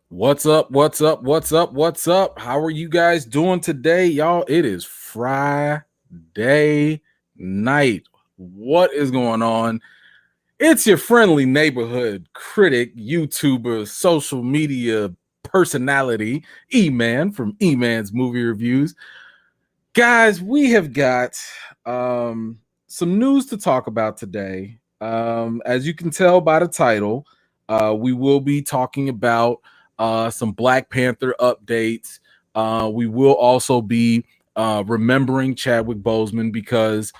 What's up? What's up? What's up? What's up? How are you guys doing today, y'all? It is Friday night. What is going on? It's your friendly neighborhood critic, YouTuber, social media personality, E-Man from E-Man's Movie Reviews. Guys, we have got some news to talk about today. As you can tell by the title, we will be talking about some Black Panther updates. We will also be remembering Chadwick Boseman because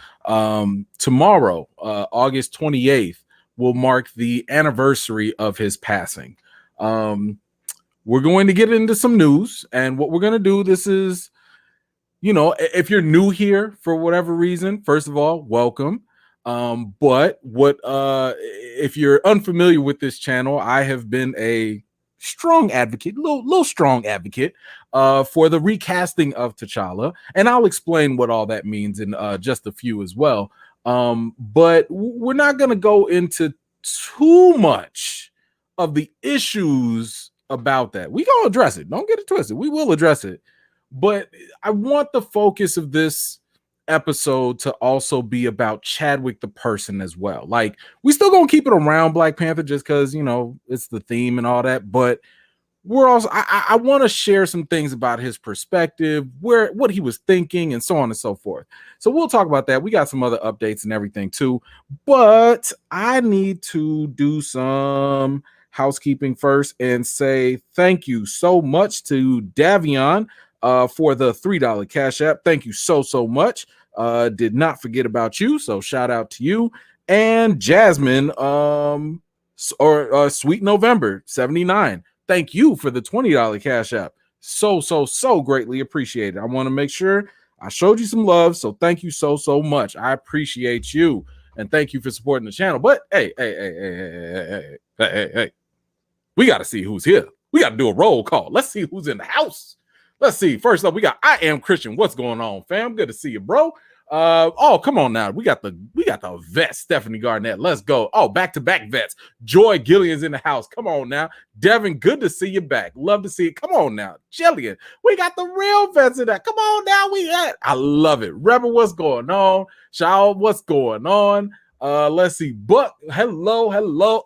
tomorrow, August 28th, will mark the anniversary of his passing. We're going to get into some news, and what we're going to do, this is, if you're new here for whatever reason, first of all, welcome. But if you're unfamiliar with this channel, I have been a strong advocate, little strong advocate for the recasting of T'Challa, and I'll explain what all that means in just a few as well. But we're not going to go into too much of the issues about that. We gonna address it. Don't get it twisted. We will address it. But I want the focus of this episode to also be about Chadwick the person as well. Like, we still gonna keep it around Black Panther just because, it's the theme and all that. But we're also, I want to share some things about his perspective, what he was thinking, and so on and so forth. So we'll talk about that. We got some other updates and everything too. But I need to do some housekeeping first and say thank you so much to Davion for the $3 Cash App. Thank you so much. Did not forget about you, so shout out to you. And Jasmine, Sweet November 79. Thank you for the $20 Cash App. So greatly appreciated. I want to make sure I showed you some love, so thank you so much. I appreciate you, and thank you for supporting the channel. But hey, we got to see who's here. We got to do a roll call. Let's see who's in the house. Let's see. First up, we got I Am Christian. What's going on, fam? Good to see you, bro. Come on now. We got the vet, Stephanie Garnett. Let's go. Oh, back-to-back vets. Joy Gillian's in the house. Come on now. Devin, good to see you back. Love to see it. Come on now. Jillian, we got the real vets in that. Come on now. I love it. Rebel, what's going on? Shaw, what's going on? Let's see. Buck, hello.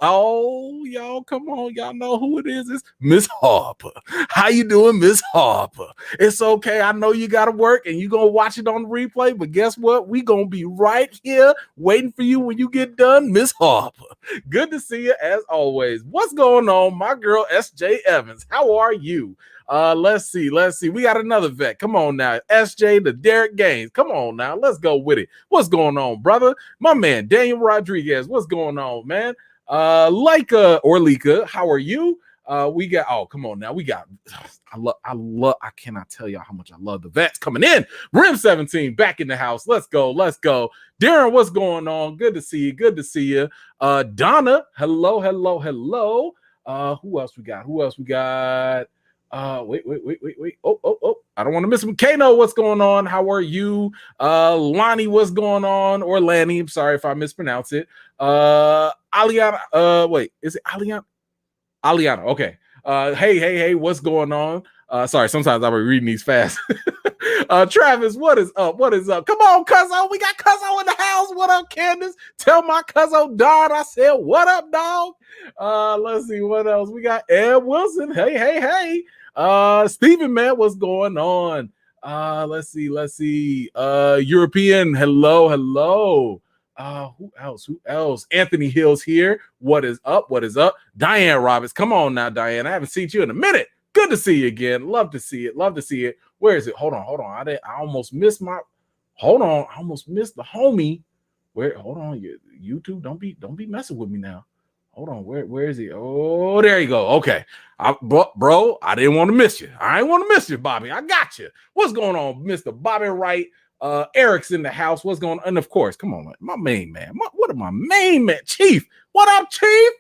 Oh, y'all, come on. Y'all know who it is. It's Miss Harper. How you doing, Miss Harper? It's okay. I know you got to work and you going to watch it on the replay, but guess what? We going to be right here waiting for you when you get done, Miss Harper. Good to see you as always. What's going on, my girl, SJ Evans? How are you? Let's see. We got another vet. Come on now. SJ to Derek Gaines. Come on now. Let's go with it. What's going on, brother? My man, Daniel Rodriguez. What's going on, man? Leica or Lika, how are you? We got, come on now. We got, I cannot tell y'all how much I love the vets coming in. Rim 17 back in the house. Let's go. Darren, what's going on? Good to see you. Donna, hello. Who else we got? Wait. Oh. I don't want to miss him. Kano, what's going on? How are you? Lonnie, what's going on? Or Lanny, I'm sorry if I mispronounce it. Aliana, wait, is it Aliana? Aliana, okay. Hey, what's going on? Sorry, sometimes I'll be reading these fast. Travis, what is up? Come on, Cuzzo. We got Cuzzo in the house. What up, Candace? Tell my Cuzzo Don I said, what up, dog? Let's see what else. We got Ed Wilson. Hey. Steven, man, what's going on? Let's see. European, hello. Who else? Anthony Hill's here. What is up? Diane Roberts. Come on now, Diane. I haven't seen you in a minute. Good to see you again. Love to see it. Where is it? Hold on. I almost missed I almost missed the homie. Hold on. YouTube, don't be messing with me now. Hold on. Where is he? Oh, there you go. Okay. Bro, I didn't want to miss you. I ain't want to miss you, Bobby. I got you. What's going on, Mr. Bobby Wright? Eric's in the house. What's going on? And of course, come on, my main man. My main man? Chief. What up, Chief?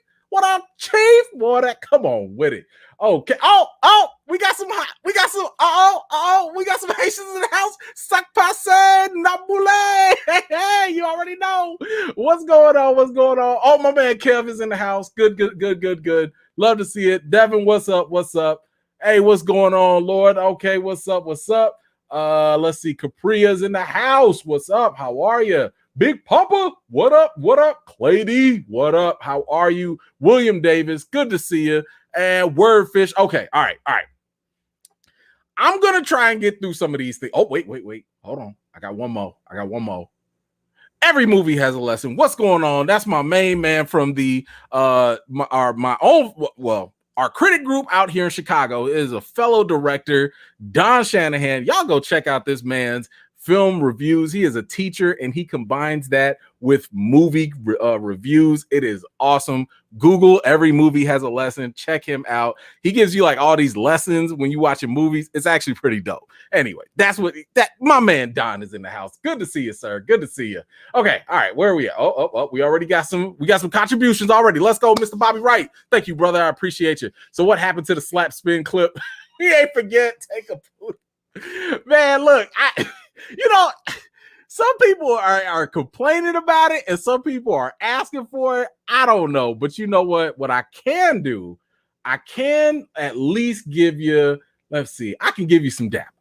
Boy, come on with it. Okay. Oh, We got some we got some Haitians in the house. Sac passe, nabule. Hey, you already know what's going on. What's going on? Oh, my man Kev is in the house. Good. Love to see it. Devin, what's up? What's up? Hey, what's going on, Lord? Okay, what's up? What's up? Let's see. Capria's in the house. What's up? How are you? Big Papa, what up? What up? Clay D, what up? How are you? William Davis, good to see you. And Wordfish. Okay, all right. I'm gonna try and get through some of these things. Oh, wait. Hold on. I got one more. Every movie has a lesson. What's going on? That's my main man from the our critic group out here in Chicago is a fellow director, Don Shanahan. Y'all go check out this man's film reviews. He is a teacher and he combines that with movie reviews. It is awesome. Google Every Movie Has a Lesson. Check him out. He gives you like all these lessons when you watching movies. It's actually pretty dope. Anyway, that's what my man Don is in the house. Good to see you, sir. Good to see you. Okay, all right, where are we at? Oh, we already got some contributions already. Let's go, Mr. Bobby Wright. Thank you, brother. I appreciate you. So what happened to the slap spin clip? We ain't forget. Take a poop. Man, look, some people are complaining about it and some people are asking for it. I don't know, but you know what I can do, I can at least give you, let's see, I can give you some dap.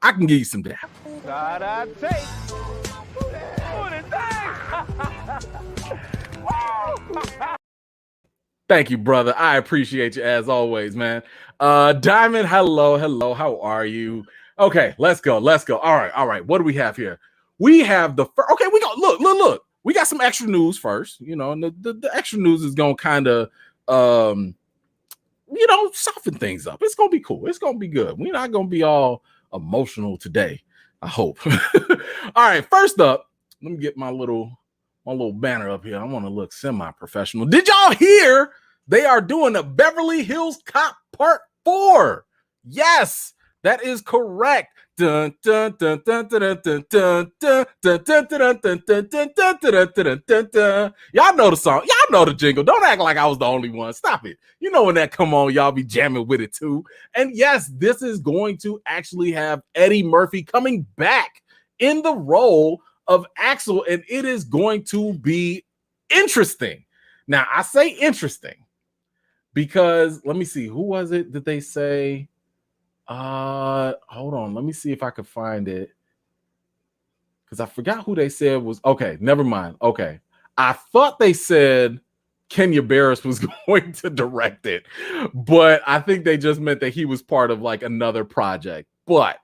Thank you, brother. I appreciate you as always, man. Diamond, hello. How are you? Okay, let's go. All right. What do we have here? We have the first. Okay, we go. Look. We got some extra news first. You know, and the extra news is gonna kind of, soften things up. It's gonna be cool. It's gonna be good. We're not gonna be all emotional today. I hope. All right. First up, let me get my little banner up here. I want to look semi-professional. Did y'all hear they are doing a Beverly Hills Cop Part 4? Yes. That is correct. Y'all know the song. Y'all know the jingle. Don't act like I was the only one. Stop it. You know when that come on, y'all be jamming with it too. And yes, this is going to actually have Eddie Murphy coming back in the role of Axel, and it is going to be interesting. Now, I say interesting because let me see. Who was it that they say? Hold on. Let me see if I could find it. Because I forgot who they said was. Okay, never mind. Okay. I thought they said Kenya Barris was going to direct it, but I think they just meant that he was part of like another project. But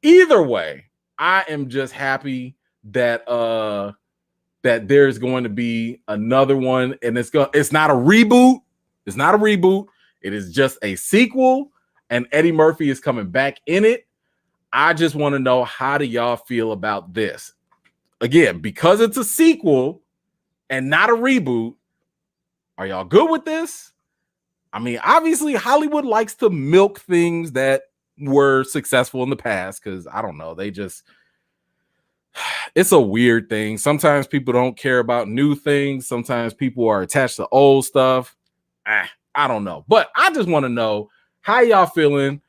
either way, I am just happy that that there's going to be another one, and it's not a reboot. It's not a reboot. It is just a sequel. And Eddie Murphy is coming back in it. I just want to know, how do y'all feel about this? Again, because it's a sequel and not a reboot, are y'all good with this? I mean, obviously, Hollywood likes to milk things that were successful in the past because, I don't know, it's a weird thing. Sometimes people don't care about new things. Sometimes people are attached to old stuff. I don't know. But I just want to know, how y'all feeling?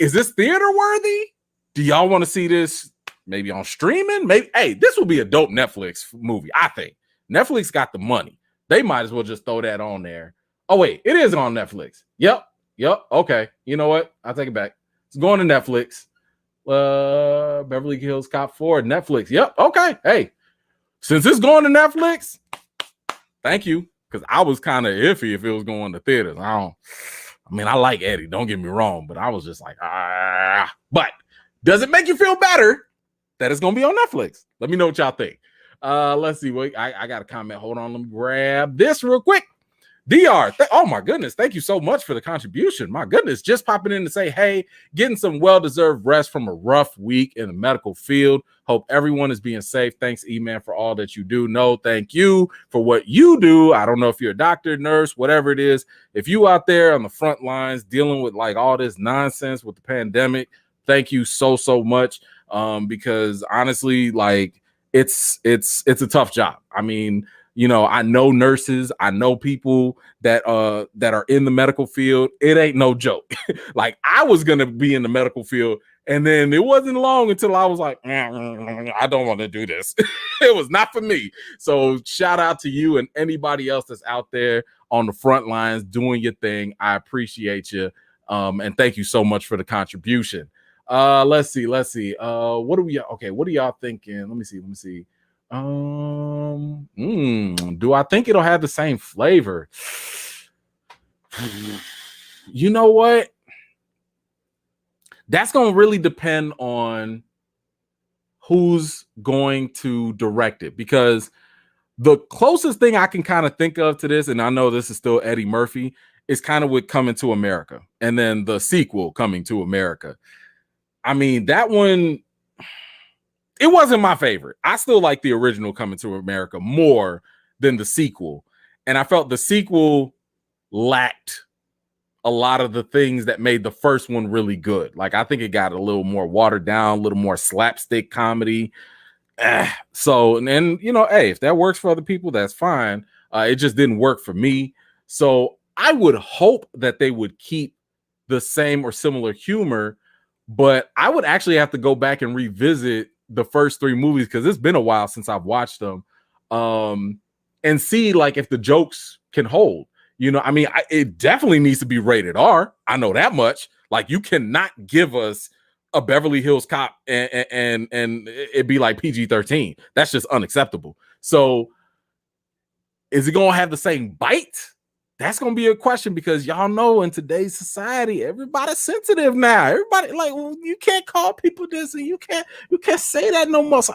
Is this theater worthy? Do y'all want to see this maybe on streaming? Maybe, hey, this will be a dope Netflix movie, I think. Netflix got the money. They might as well just throw that on there. Oh, wait, it is on Netflix. Yep. Okay. You know what? I'll take it back. It's going to Netflix. Beverly Hills Cop 4, Netflix. Yep. Okay. Hey, since it's going to Netflix, thank you. Because I was kind of iffy if it was going to theaters. I like Eddie, don't get me wrong, but I was just like, But does it make you feel better that it's going to be on Netflix? Let me know what y'all think. Let's see. Wait, I got a comment. Hold on. Let me grab this real quick. DR, oh my goodness. Thank you so much for the contribution. My goodness. Just popping in to say, hey, getting some well-deserved rest from a rough week in the medical field. Hope everyone is being safe. Thanks, E-Man, for all that you do. No, thank you for what you do. I don't know if you're a doctor, nurse, whatever it is. If you out there on the front lines dealing with like all this nonsense with the pandemic, thank you so much. Because honestly, like it's a tough job. I mean, You know, I know nurses, I know people that are in the medical field. It ain't no joke. Like, I was gonna be in the medical field, and then it wasn't long until I was like, I don't want to do this. It was not for me. So shout out to you and anybody else that's out there on the front lines doing your thing. I appreciate you. And thank you so much for the contribution. Let's see. What are y'all thinking? Let me see. Do I think it'll have the same flavor? You know what? That's going to really depend on who's going to direct it, because the closest thing I can kind of think of to this, and I know this is still Eddie Murphy, is kind of with Coming to America, and then the sequel, Coming to America. I mean, that one, it wasn't my favorite. I still like the original Coming to America more than the sequel. And I felt the sequel lacked a lot of the things that made the first one really good. Like, I think it got a little more watered down, a little more slapstick comedy. So, and you know, hey, if that works for other people, that's fine. It just didn't work for me. So I would hope that they would keep the same or similar humor, but I would actually have to go back and revisit the first three movies, because it's been a while since I've watched them, and see like if the jokes can hold. You know, I mean, it definitely needs to be rated R. I know that much. Like, you cannot give us a Beverly Hills Cop and it be like PG-13. That's just unacceptable. So is it gonna have the same bite? That's gonna be a question, because y'all know in today's society, everybody's sensitive now. Everybody like, well, you can't call people this, and you can't say that no more. So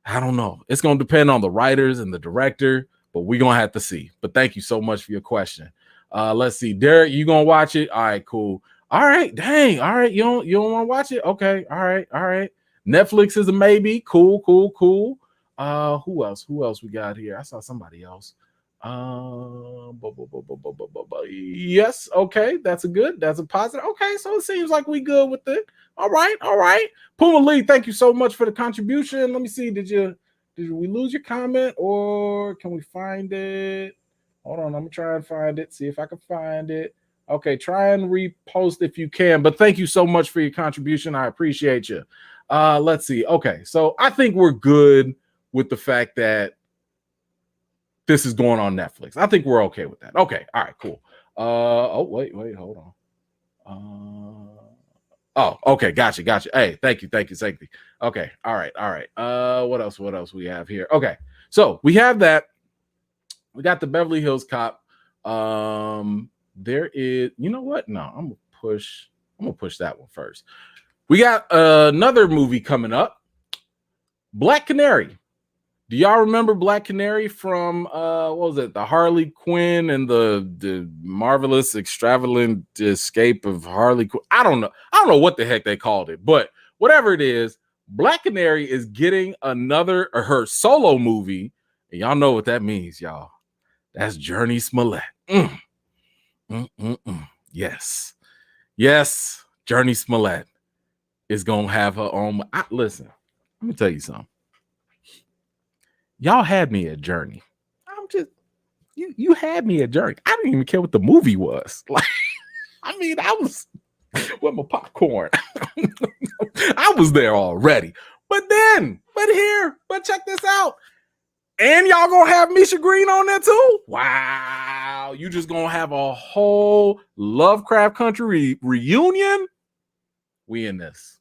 I don't know. It's gonna depend on the writers and the director, but we're gonna have to see. But thank you so much for your question. Let's see, Derek, you gonna watch it? All right, cool. All right, dang. All right, you don't want to watch it? Okay, all right. Netflix is a maybe. Cool. Who else we got here? I saw somebody else. Yes, okay, that's a positive. Okay, so it seems like we good with it. All right. Puma Lee, thank you so much for the contribution. Let me see, did we lose your comment, or can we find it? Hold on, I'm gonna try and find it, see if I can find it. Okay, try and repost if you can, but thank you so much for your contribution. I appreciate you. Let's see. Okay, so I think we're good with the fact that this is going on Netflix. I think we're okay with that. Okay. All right, cool. Wait, hold on. Okay. Gotcha. Hey, thank you. Okay. All right. What else we have here? Okay. So we have that. We got the Beverly Hills Cop. There is, you know what? No, I'm gonna push that one first. We got another movie coming up, Black Canary. Do y'all remember Black Canary from what was it? The Harley Quinn and the marvelous extravagant escape of Harley Quinn. I don't know what the heck they called it, but whatever it is, Black Canary is getting her solo movie, and y'all know what that means, y'all. That's Journey Smollett. Yes, Journey Smollett is gonna have her own. Listen, let me tell you something. Y'all had me at Journey. I'm just, you had me at Journey. I didn't even care what the movie was. Like, I mean, I was with my popcorn. I was there already. But check this out. And y'all gonna have Misha Green on there too? Wow. You just gonna have a whole Lovecraft Country reunion? We in this.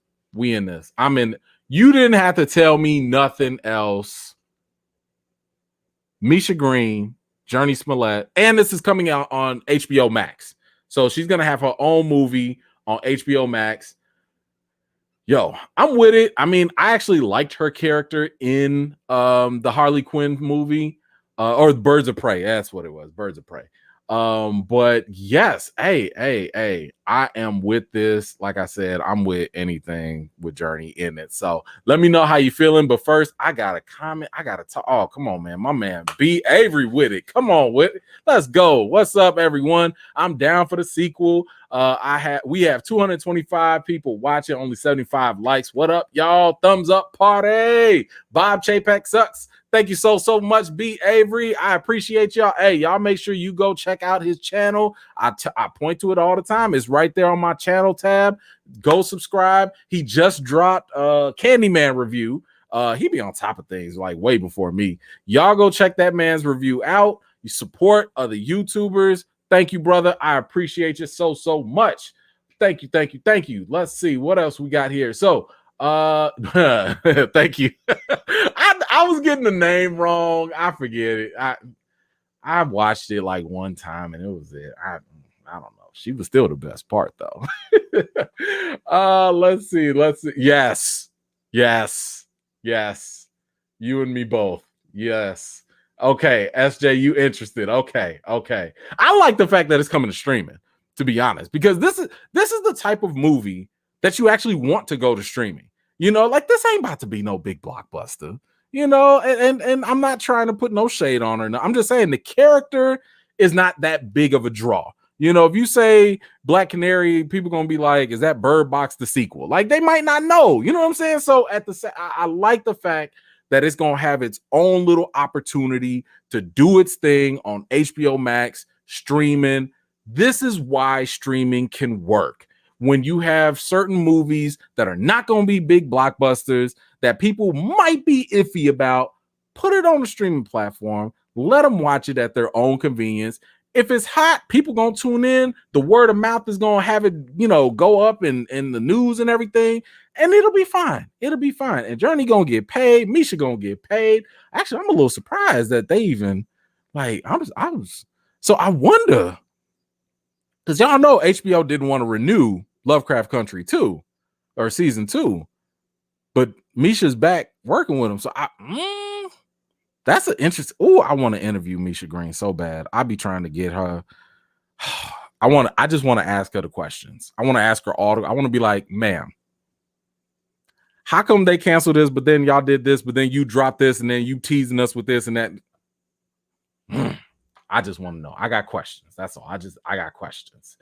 I'm in. You didn't have to tell me nothing else. Misha Green, Journey Smollett, and this is coming out on HBO Max. So she's going to have her own movie on HBO Max. Yo, I'm with it. I mean, I actually liked her character in the Harley Quinn movie, or Birds of Prey. That's what it was, Birds of Prey. But yes, hey, I am with this. Like I said, I'm with anything with Journey in it. So let me know how you feeling. But first, I got a comment. I got to talk. Oh, come on, man. My man B. Avery with it. Come on with it. Let's go. What's up, everyone? I'm down for the sequel. We have 225 people watching, only 75 likes. What up, y'all? Thumbs up party. Bob Chapek sucks. Thank you so much, B. Avery. I appreciate y'all. Hey, y'all make sure you go check out his channel. I point to it all the time. It's right there on my channel tab. Go subscribe. He just dropped Candyman review. He be on top of things like way before me. Y'all go check that man's review out. You support other YouTubers. Thank you, brother. I appreciate you so much. Thank you. Let's see what else we got here. So, thank you. I was getting the name wrong. I forget it. I watched it like one time and it was it. I don't know. She was still the best part though. Let's see. Yes. You and me both. Yes. Okay, SJ, you interested? Okay. I like the fact that it's coming to streaming, to be honest, because this is the type of movie that you actually want to go to streaming. You know, like this ain't about to be no big blockbuster. You know, and I'm not trying to put no shade on her. No, I'm just saying the character is not that big of a draw. You know, if you say Black Canary, people gonna be like, "Is that Bird Box the sequel?" Like they might not know. You know what I'm saying? So I like the fact that it's gonna have its own little opportunity to do its thing on HBO Max streaming. This is why streaming can work. When you have certain movies that are not going to be big blockbusters that people might be iffy about, put it on the streaming platform, let them watch it at their own convenience. If it's hot, people going to tune in. The word of mouth is going to have it, you know, go up in the news and everything, and it'll be fine. It'll be fine. And Journey going to get paid. Misha going to get paid. Actually, I'm a little surprised that they even like, so I wonder, because y'all know HBO didn't want to renew Lovecraft Country 2 or season 2, but Misha's back working with him. So that's an interesting. Oh, I want to interview Misha Green so bad. I'll be trying to get her. I just want to ask her the questions. I want to ask her all. I want to be like, ma'am, how come they canceled this, but then y'all did this, but then you dropped this, and then you teasing us with this and that? I just want to know. I got questions. That's all. I got questions.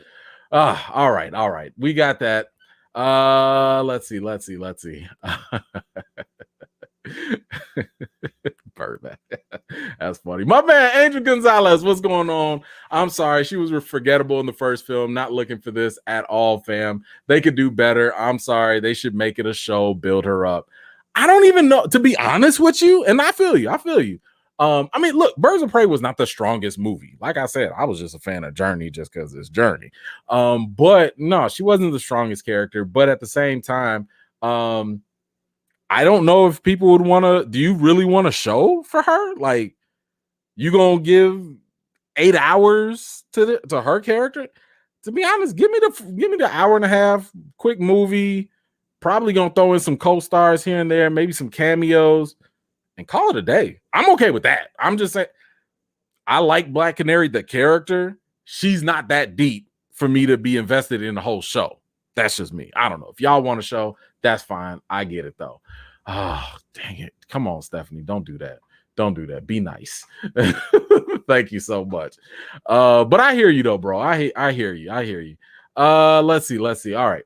All right. We got that. Let's see. Birdman. That's funny. My man, Angel Gonzalez, what's going on? I'm sorry. She was forgettable in the first film. Not looking for this at all, fam. They could do better. I'm sorry. They should make it a show, build her up. I don't even know, to be honest with you. And I feel you. I mean, look, Birds of Prey was not the strongest movie. Like I said, I was just a fan of Journey just because it's Journey. But no, she wasn't the strongest character. But at the same time, I don't know if people would want to. Do you really want a show for her? Like, you gonna give 8 hours to her character? To be honest, give me the hour and a half quick movie. Probably gonna throw in some co-stars here and there, maybe some cameos, and call it a day. I'm okay with that. I'm just saying, I like Black Canary, the character. She's not that deep for me to be invested in the whole show. That's just me. I don't know. If y'all want a show, that's fine. I get it though. Oh, dang it. Come on, Stephanie. Don't do that. Be nice. Thank you so much. But I hear you though, bro. I hear you. Let's see. All right.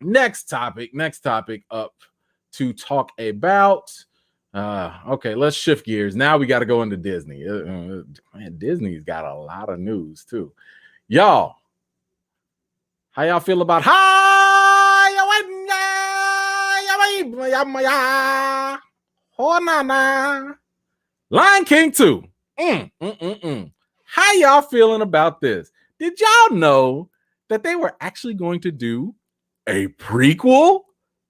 Next topic up to talk about. Okay, let's shift gears. Now we got to go into Disney. Man, Disney's got a lot of news too. Y'all, how y'all feel about Lion King 2? How y'all feeling about this? Did y'all know that they were actually going to do a prequel?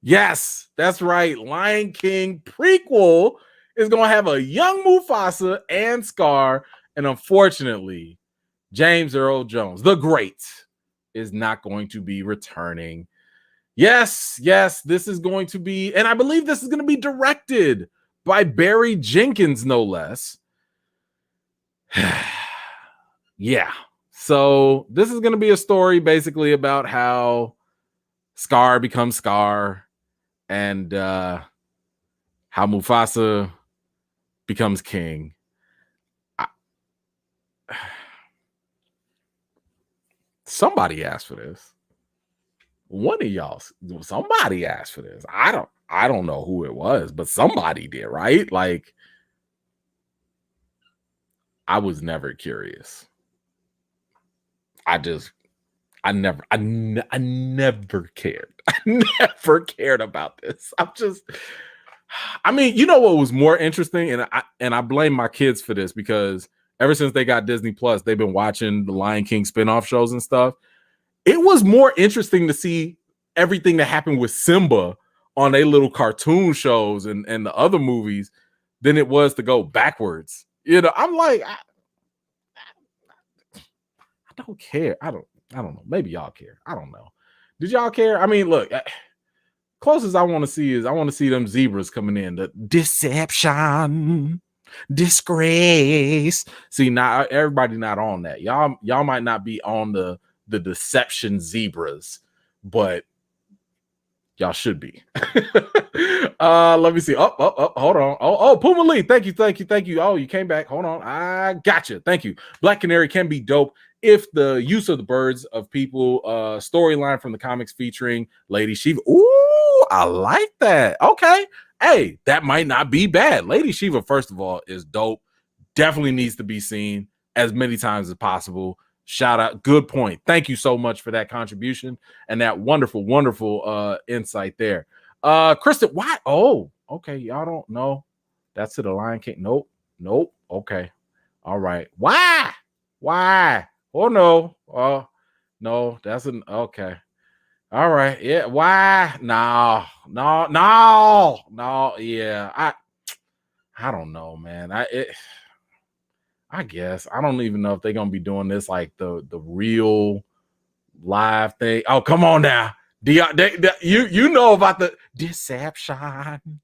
Yes, that's right. Lion King prequel is going to have a young Mufasa and Scar. And unfortunately, James Earl Jones, the Great, is not going to be returning. Yes, this is going to be, and I believe this is going to be directed by Barry Jenkins, no less. Yeah. So this is going to be a story basically about how Scar becomes Scar and how Mufasa becomes king. Somebody asked for this. One of y'all, somebody asked for this. I don't know who it was, but somebody did, right? Like, I was never curious. I never cared. I never cared about this. I mean, you know what was more interesting, and I blame my kids for this because ever since they got Disney Plus, they've been watching the Lion King spinoff shows and stuff. It was more interesting to see everything that happened with Simba on their little cartoon shows and the other movies than it was to go backwards. You know, I'm like, I don't care. I don't know. Maybe y'all care. I don't know. Did y'all care? I mean, look, closest I want to see is I want to see them zebras coming in. The deception, disgrace. See, now everybody not on that. Y'all might not be on the deception zebras, but y'all should be. Let me see. Hold on. Oh, Puma Lee. Thank you. Oh, you came back. Hold on. I gotcha. Thank you. Black Canary can be dope if the use of the birds of people storyline from the comics featuring Lady Shiva. Ooh, I like that. Okay. Hey, that might not be bad. Lady Shiva, first of all, is dope. Definitely needs to be seen as many times as possible. Shout out. Good point. Thank you so much for that contribution and that wonderful insight there. Kristen, why? Oh, okay. Y'all don't know. That's to the Lion King. Nope. Okay. All right. Why? Oh, no. No, that's an okay. All right. Yeah. Why? No. Yeah. I don't know, man. I guess I don't even know if they're gonna be doing this like the real live thing. Oh, come on now. You know about the deception,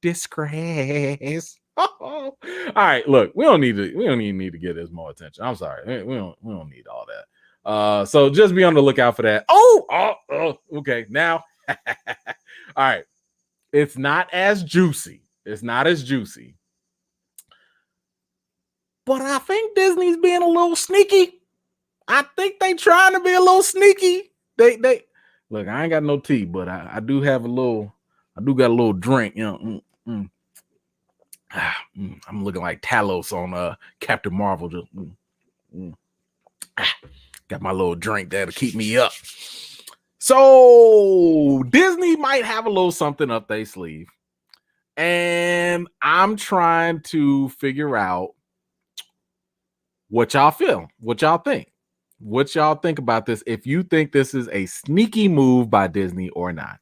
disgrace. All right, look, we don't even need to give this more attention. I'm sorry, we don't need all that. So just be on the lookout for that. Oh, okay. Now, all right, it's not as juicy. But I think Disney's being a little sneaky. I think they trying to be a little sneaky. They look, I ain't got no tea, but I do got a little drink, you know. I'm looking like Talos on Captain Marvel. Just got my little drink there to keep me up. So Disney might have a little something up their sleeve. And I'm trying to figure out what y'all feel, what y'all think about this, if you think this is a sneaky move by Disney or not.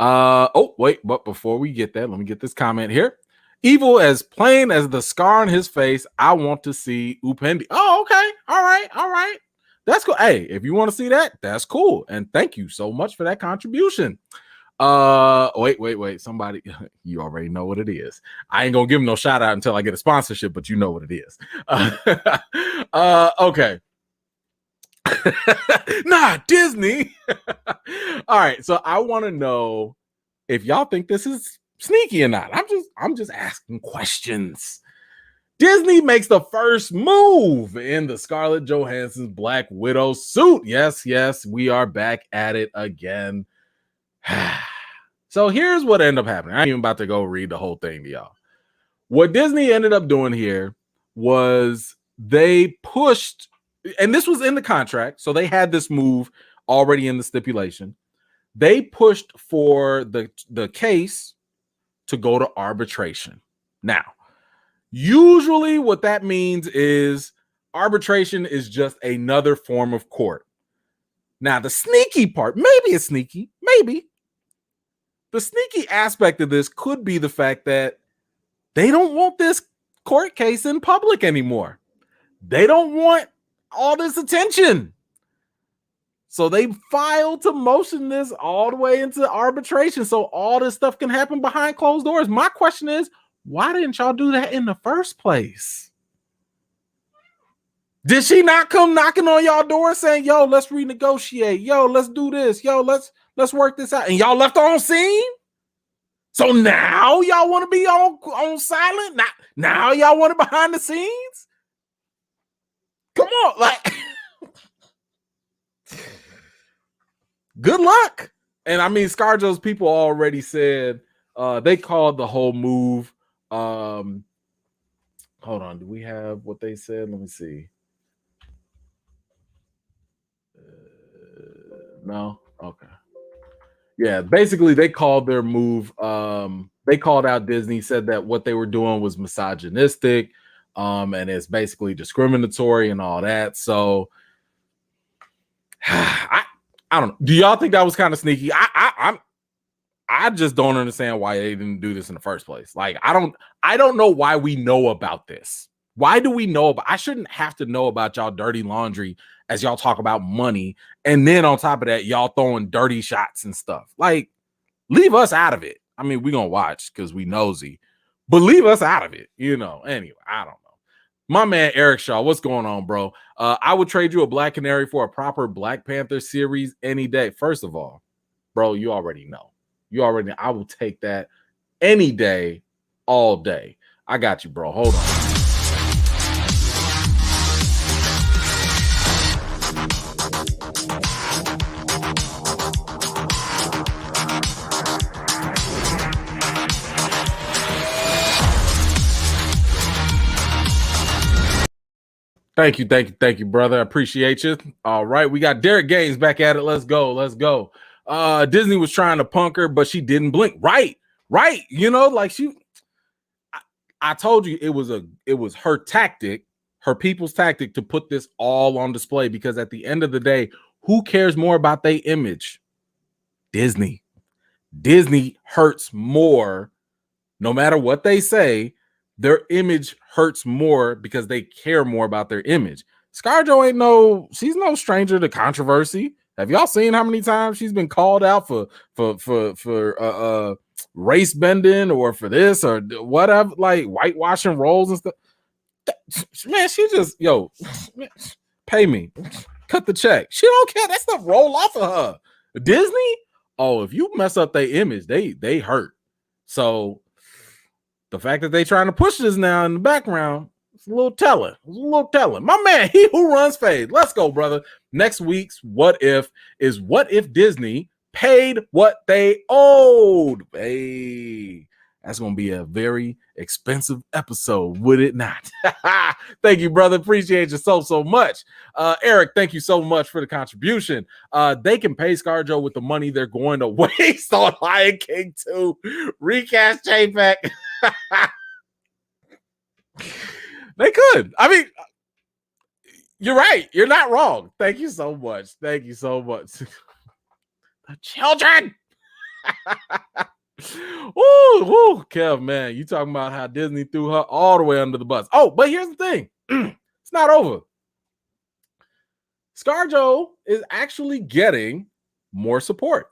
Oh, wait, but before we get that, let me get this comment here. Evil as plain as the scar on his face. I want to see Upendi. Oh, okay. All right. That's cool. Hey, if you want to see that, that's cool. And thank you so much for that contribution. Wait. Somebody, you already know what it is. I ain't gonna give him no shout out until I get a sponsorship, but you know what it is. Okay. Nah, Disney. All right, so I want to know if y'all think this is sneaky or not. I'm just asking questions. Disney makes the first move in the Scarlett Johansson's Black Widow suit. Yes, we are back at it again. So here's what ended up happening. I ain't even about to go read the whole thing to y'all. What Disney ended up doing here was they pushed, and this was in the contract, so they had this move already in the stipulation. They pushed for the case to go to arbitration. Now, usually what that means is arbitration is just another form of court. Now, the sneaky part, maybe it's sneaky, maybe. The sneaky aspect of this could be the fact that they don't want this court case in public anymore. They don't want all this attention. So they filed to motion this all the way into arbitration so all this stuff can happen behind closed doors. My question is, why didn't y'all do that in the first place? Did she not come knocking on y'all door saying, yo, let's renegotiate. Yo, let's do this. Yo, let's work this out. And y'all left her on scene? So now y'all want to be on silent? Now y'all want it behind the scenes? Come on, like good luck. And I mean, ScarJo's people already said they called the whole move hold on. Do we have what they said? Let me see. No. Okay. Yeah, basically they called their move. They called out Disney, said that what they were doing was misogynistic, and it's basically discriminatory and all that. So I don't know. Do y'all think that was kind of sneaky? I just don't understand why they didn't do this in the first place. Like, I don't know why we know about this. Why do we know about? I shouldn't have to know about y'all dirty laundry as y'all talk about money, and then on top of that, y'all throwing dirty shots and stuff. Like, leave us out of it. I mean, we gonna watch because we nosy, but leave us out of it. Anyway, I don't know. My man Eric Shaw, what's going on, bro? I would trade you a Black Canary for a proper Black Panther series any day. First of all, bro, you already know. I will take that any day, all day. I got you, bro. Hold on. Thank you, brother. I appreciate you. All right, we got Derek Gaines back at it. Let's go. Disney was trying to punk her, but she didn't blink. Right. Like I told you, it was her tactic, her people's tactic to put this all on display, because at the end of the day, who cares more about their image? Disney hurts more, no matter what they say. Their image hurts more because they care more about their image. ScarJo she's no stranger to controversy. Have y'all seen how many times she's been called out for race bending or for this or whatever, like whitewashing roles and stuff? Man, she just pay me, cut the check. She don't care. That stuff roll off of her. Disney, if you mess up their image, they hurt. So the fact that they trying to push this now in the background, it's a little telling. My man, he who runs fade. Let's go, brother. Next week's What If is what if Disney paid what they owed. Hey, that's going to be a very expensive episode, would it not? Thank you, brother. Appreciate you so much. Eric, thank you so much for the contribution. They can pay ScarJo with the money they're going to waste on Lion King 2. Recast J-Pack. They could. I mean, you're right. You're not wrong. Thank you so much. The children. Ooh, Kev, man, you talking about how Disney threw her all the way under the bus. Oh, but here's the thing. It's not over. ScarJo is actually getting more support.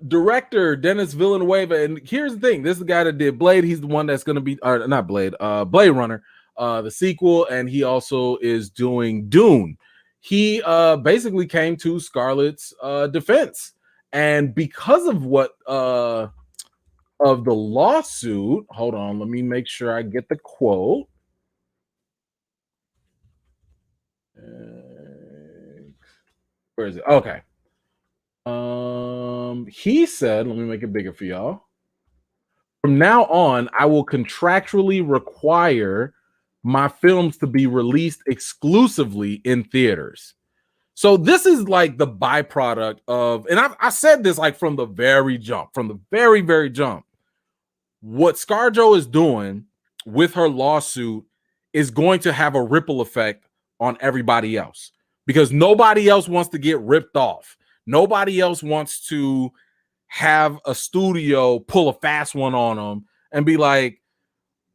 Director Dennis Villeneuve, and here's the thing, this is the guy that did Blade. He's the one that's going to be, or not Blade, Blade Runner, the sequel, and he also is doing Dune. He basically came to Scarlett's defense, and because of what of the lawsuit, hold on, let me make sure I get the quote. Where is it? Okay. He said, let me make it bigger for y'all. From now on, I will contractually require my films to be released exclusively in theaters. So this is like the byproduct of, and I said this like from the very jump, very jump. What ScarJo is doing with her lawsuit is going to have a ripple effect on everybody else, because nobody else wants to get ripped off. Nobody else wants to have a studio pull a fast one on them and be like,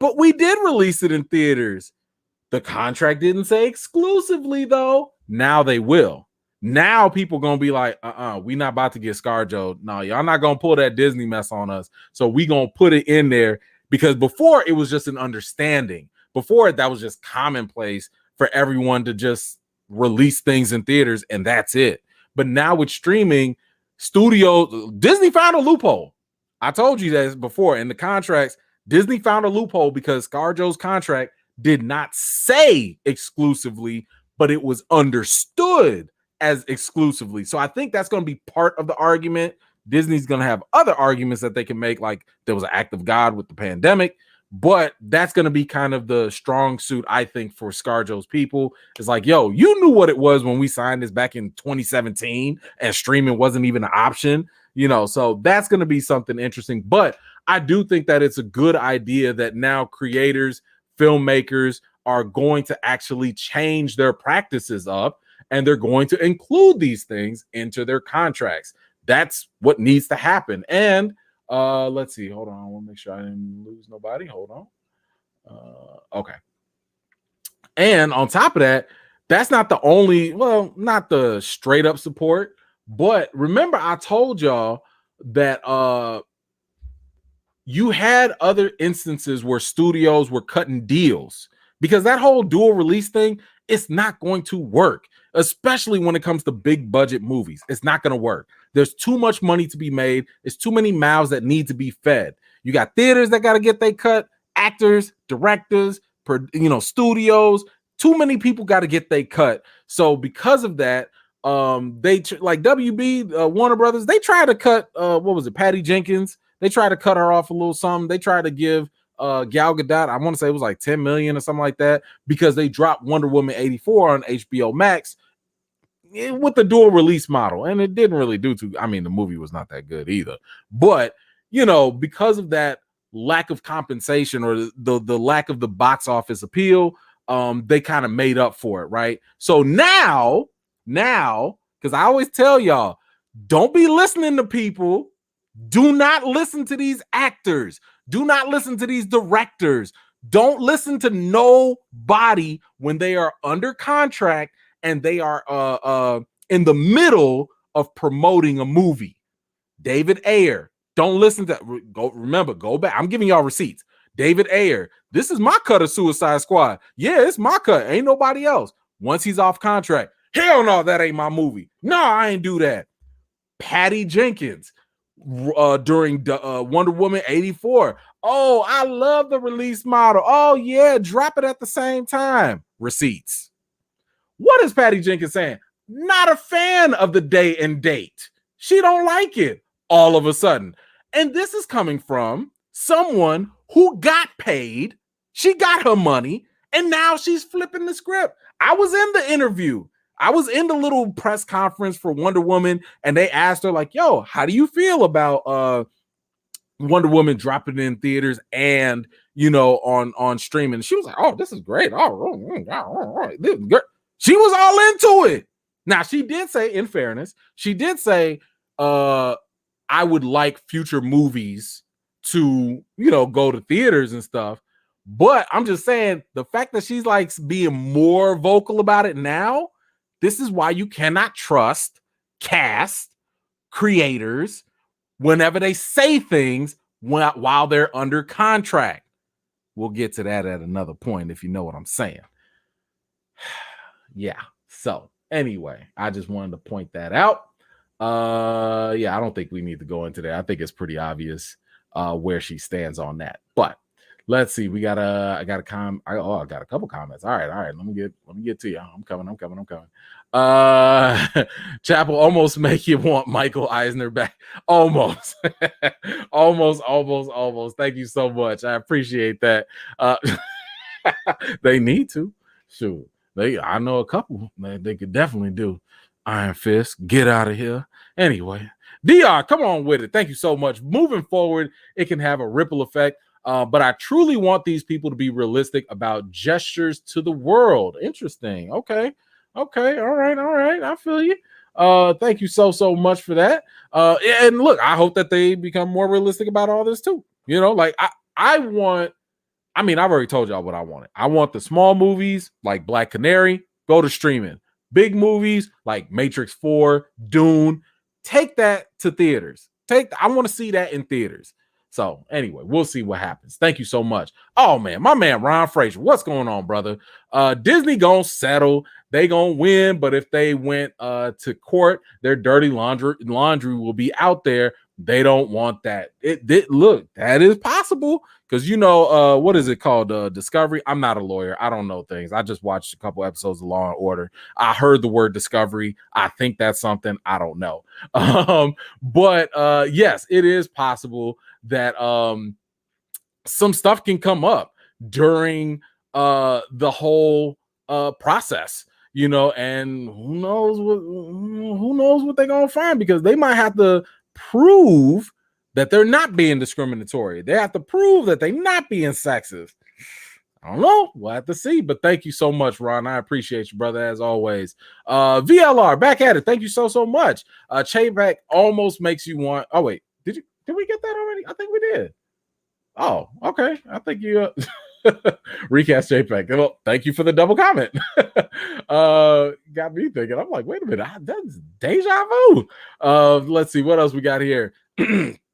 but we did release it in theaters. The contract didn't say exclusively, though. Now they will. Now people going to be like, we not about to get ScarJo. No, y'all not going to pull that Disney mess on us. So we going to put it in there, because before it was just an understanding. Before that was just commonplace for everyone to just release things in theaters and that's it. But now with streaming, Disney found a loophole. I told you that before in the contracts. Disney found a loophole because ScarJo's contract did not say exclusively, but it was understood as exclusively. So I think that's going to be part of the argument. Disney's going to have other arguments that they can make, like there was an act of God with the pandemic. But that's going to be kind of the strong suit, I think, for ScarJo's people. It's like, yo, you knew what it was when we signed this back in 2017 and streaming wasn't even an option, so that's going to be something interesting. But I do think that it's a good idea that now creators, filmmakers are going to actually change their practices up, and they're going to include these things into their contracts. That's what needs to happen. And let's see. Hold on. I want to make sure I didn't lose nobody. Hold on. Okay. And on top of that, that's not the only, not the straight up support, but remember I told y'all that you had other instances where studios were cutting deals because that whole dual release thing, it's not going to work, especially when it comes to big budget movies. It's not going to work. There's too much money to be made. It's too many mouths that need to be fed. You got theaters that got to get they cut, actors, directors, studios. Too many people got to get they cut. So because of that, they like WB, Warner Brothers, they tried to cut Patty Jenkins. They tried to cut her off a little something. They tried to give Gal Gadot, I want to say it was like 10 million or something like that, because they dropped Wonder Woman 84 on HBO Max with the dual release model, and it didn't really do too. I mean, the movie was not that good either, but because of that lack of compensation or the lack of the box office appeal, they kind of made up for it, right? So now, because I always tell y'all, don't be listening to people. Do not listen to these actors. Do not listen to these directors. Don't listen to nobody when they are under contract and they are in the middle of promoting a movie. David Ayer, don't listen to. Go back. I'm giving y'all receipts. David Ayer, this is my cut of Suicide Squad. Yeah, it's my cut. Ain't nobody else. Once he's off contract, hell no, that ain't my movie. No, I ain't do that. Patty Jenkins, during Wonder Woman 84. Oh, I love the release model. Oh, yeah, drop it at the same time. Receipts. What is Patty Jenkins saying? Not a fan of the day and date. She don't like it all of a sudden. And this is coming from someone who got paid. She got her money, and now she's flipping the script. I was in the interview. I was in the little press conference for Wonder Woman, and they asked her, like, yo, how do you feel about Wonder Woman dropping in theaters and, on streaming? She was like, oh, this is great. Oh, this is good. She was all into it. Now, she did say, in fairness, I would like future movies to, go to theaters and stuff. But I'm just saying, the fact that she's like being more vocal about it now, this is why you cannot trust cast creators whenever they say things while they're under contract. We'll get to that at another point, if you know what I'm saying. Yeah. So anyway, I just wanted to point that out. Yeah, I don't think we need to go into that. I think it's pretty obvious where she stands on that. But let's see. I got a couple comments. All right. Let me get to you. I'm coming. Chapel almost make you want Michael Eisner back. Almost. almost. Thank you so much. I appreciate that. They need to. Sure. I know a couple that they could definitely do. Iron Fist, get out of here. Anyway, DR, come on with it. Thank you so much. Moving forward, it can have a ripple effect. But I truly want these people to be realistic about gestures to the world. Interesting. Okay. All right. I feel you. Thank you so much for that. And look, I hope that they become more realistic about all this too. I've already told y'all what I wanted. I want the small movies like Black Canary, go to streaming. Big movies like Matrix 4, Dune, take that to theaters. I want to see that in theaters. So anyway, we'll see what happens. Thank you so much. Oh man, my man Ron Frazier, what's going on, brother? Disney gonna settle. They gonna win, but if they went to court, their dirty laundry will be out there. They don't want that. Look, that is possible because what is it called? Discovery. I'm not a lawyer. I don't know things. I just watched a couple episodes of Law and Order. I heard the word discovery. I think that's something. I don't know. But yes, it is possible that some stuff can come up during the whole process, you know, and who knows what they're gonna find, because they might have to prove that they're not being discriminatory. They have to prove that they're not being sexist. I don't know. We'll have to see. But thank you so much, Ron. I appreciate you, brother, as always. VLR, back at it. Thank you so much. Chayback almost makes you want. Oh, wait. Did we get that already? I think we did. Oh, okay. I think you recast JPEG. Well, thank you for the double comment. Got me thinking. I'm like, wait a minute, that's deja vu. Let's see what else we got here.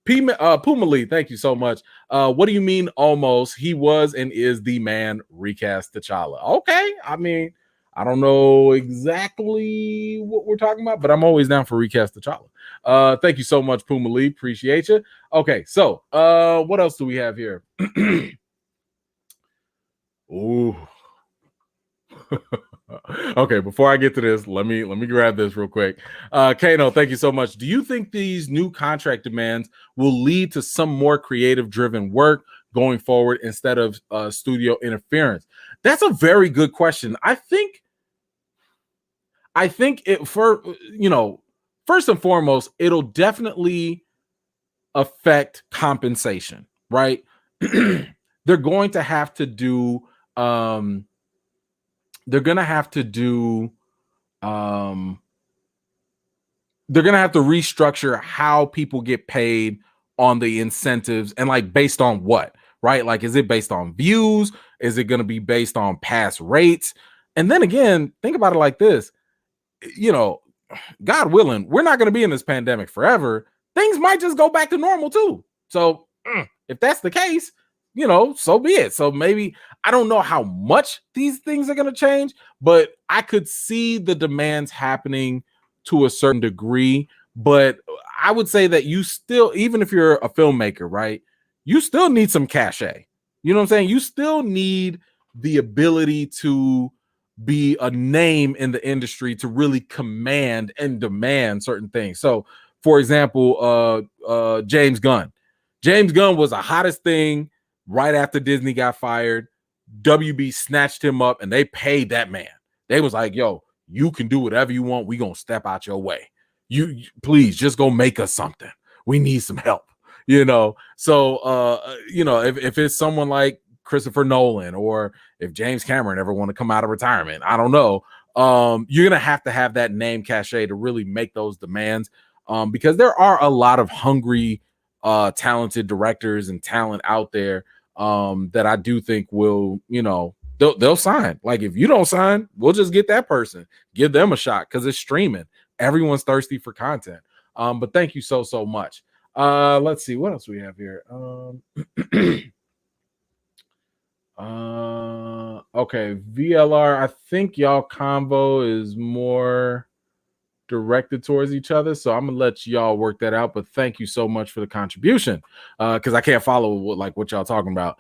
Puma Lee, thank you so much. What do you mean almost? He was and is the man. Recast T'Challa. Okay, I mean, I don't know exactly what we're talking about, but I'm always down for recast T'Challa. Thank you so much, Puma Lee. Appreciate you. Okay, so what else do we have here? Ooh. Okay, before I get to this, let me grab this real quick. Kano, thank you so much. Do you think these new contract demands will lead to some more creative driven work going forward instead of studio interference? That's a very good question. I think it, for, you know, first and foremost, it'll definitely affect compensation, right? They're going to have to do they're going to have to restructure how people get paid on the incentives, and like based on what, right? Like, is it based on views? Is it going to be based on past rates? And then again, think about it like this, you know, God willing, we're not going to be in this pandemic forever. Things might just go back to normal too. So if that's the case, you know, so be it. So maybe, I don't know how much these things are going to change, but I could see the demands happening to a certain degree. But I would say that you still, even if you're a filmmaker, right, you still need some cachet. You know what I'm saying? You still need the ability to be a name in the industry to really command and demand certain things. So, for example, James Gunn. James Gunn was the hottest thing right after Disney got fired. WB snatched him up and they paid that man. They was like, yo, you can do whatever you want. We gonna step out your way. You please just go make us something. We need some help, you know? So, you know, if it's someone like Christopher Nolan, or if James Cameron ever want to come out of retirement, I don't know. You're going to have that name cachet to really make those demands, because there are a lot of hungry, talented directors and talent out there that I do think will, you know, they'll sign. Like, if you don't sign, we'll just get that person, give them a shot, because it's streaming. Everyone's thirsty for content. But thank you so much. Let's see what else we have here. Okay, VLR, I think y'all convo is more directed towards each other, so I'm gonna let y'all work that out. But thank you so much for the contribution, because I can't follow what y'all talking about.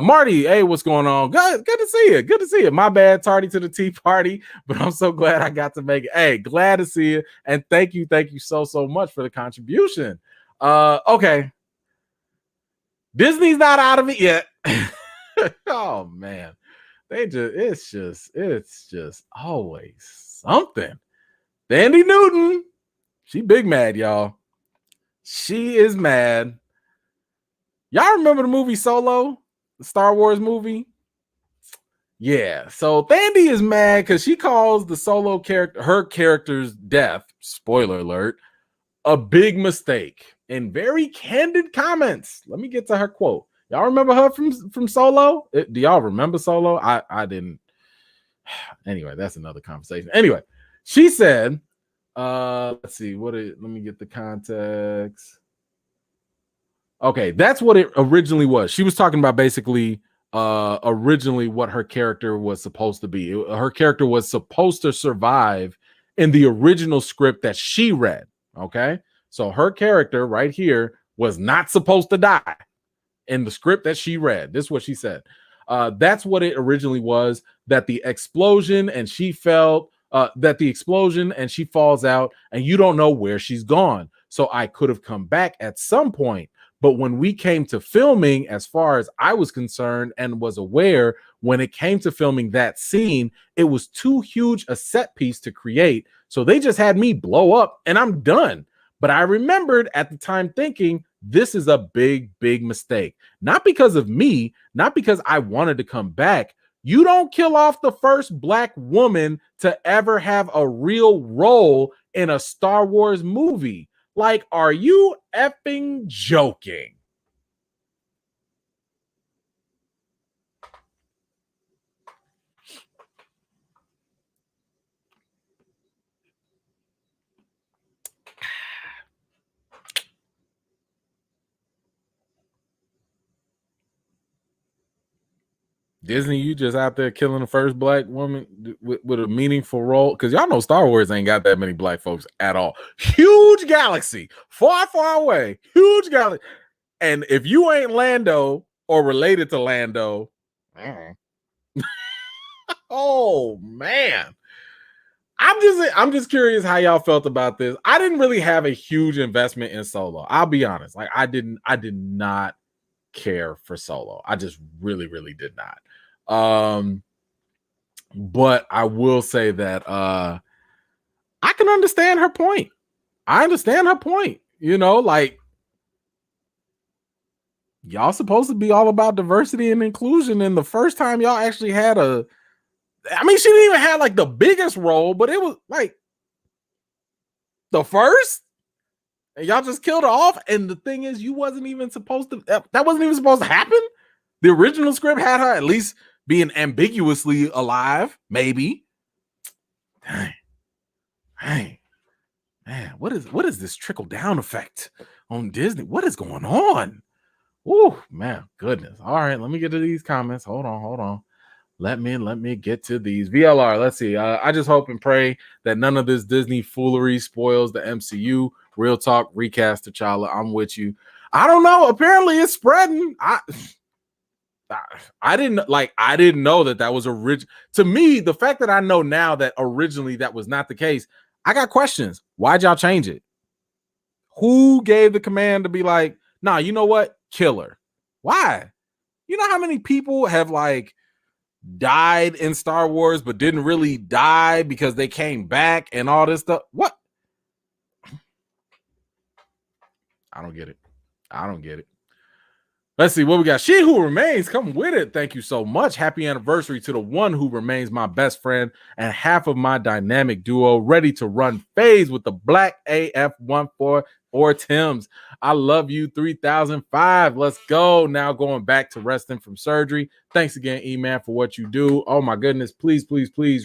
Marty, hey, what's going on? Good to see you. My bad, tardy to the tea party, but I'm so glad I got to make it. Hey, glad to see you, and thank you so much for the contribution. Okay, Disney's not out of it yet. Oh man, it's just always something. Thandie Newton, she big mad, y'all. She is mad. Y'all remember the movie Solo, the Star Wars movie? Yeah, so Thandie is mad because she calls the Solo character, her character's death, spoiler alert, a big mistake in very candid comments. Let me get to her quote. Y'all remember her from Solo? Do y'all remember Solo? I didn't. Anyway, that's another conversation. Anyway, she said, let's see, let me get the context. Okay, that's what it originally was. She was talking about basically originally what her character was supposed to be. Her character was supposed to survive in the original script that she read. Okay, so her character right here was not supposed to die in the script that she read. This is what she said. That's what it originally was, that the explosion and she falls out and you don't know where she's gone. So I could have come back at some point, But when we came to filming, as far as I was concerned and was aware, when it came to filming that scene, it was too huge a set piece to create. So they just had me blow up and I'm done. But I remembered at the time thinking, this is a big, big mistake. Not because of me, not because I wanted to come back. You don't kill off the first Black woman to ever have a real role in a Star Wars movie. Like, are you effing joking? Disney, you just out there killing the first Black woman with a meaningful role? Because y'all know Star Wars ain't got that many Black folks at all. Huge galaxy, far, far away. Huge galaxy. And if you ain't Lando or related to Lando, oh man. I'm just curious how y'all felt about this. I didn't really have a huge investment in Solo. I'll be honest. Like I did not care for Solo. I just really, really did not. But I will say that I can understand her point. I understand her point. You know, like y'all supposed to be all about diversity and inclusion. And the first time y'all actually had I mean, she didn't even have like the biggest role, but it was like the first. And y'all just killed her off. And the thing is, you wasn't even supposed to, that wasn't even supposed to happen. The original script had her at least being ambiguously alive, maybe. Dang. Man, what is this trickle down effect on Disney? What is going on? Oh, man, goodness. All right, let me get to these comments. Hold on. Let me get to these. VLR, let's see. I just hope and pray that none of this Disney foolery spoils the MCU. Real talk, recast T'Challa. I'm with you. I don't know. Apparently it's spreading. I didn't know that was original. To me, the fact that I know now that originally that was not the case, I got questions. Why'd y'all change it? Who gave the command to be like, nah, you know what? Kill her. Why? You know how many people have like died in Star Wars but didn't really die because they came back and all this stuff? What? I don't get it. Let's see what we got. She Who Remains, come with it. Thank you so much. Happy anniversary to the one who remains my best friend and half of my dynamic duo, ready to run phase with the Black AF 144 Tims. I love you 3005. Let's go. Now going back to resting from surgery. Thanks again, E-Man, for what you do. Oh my goodness. Please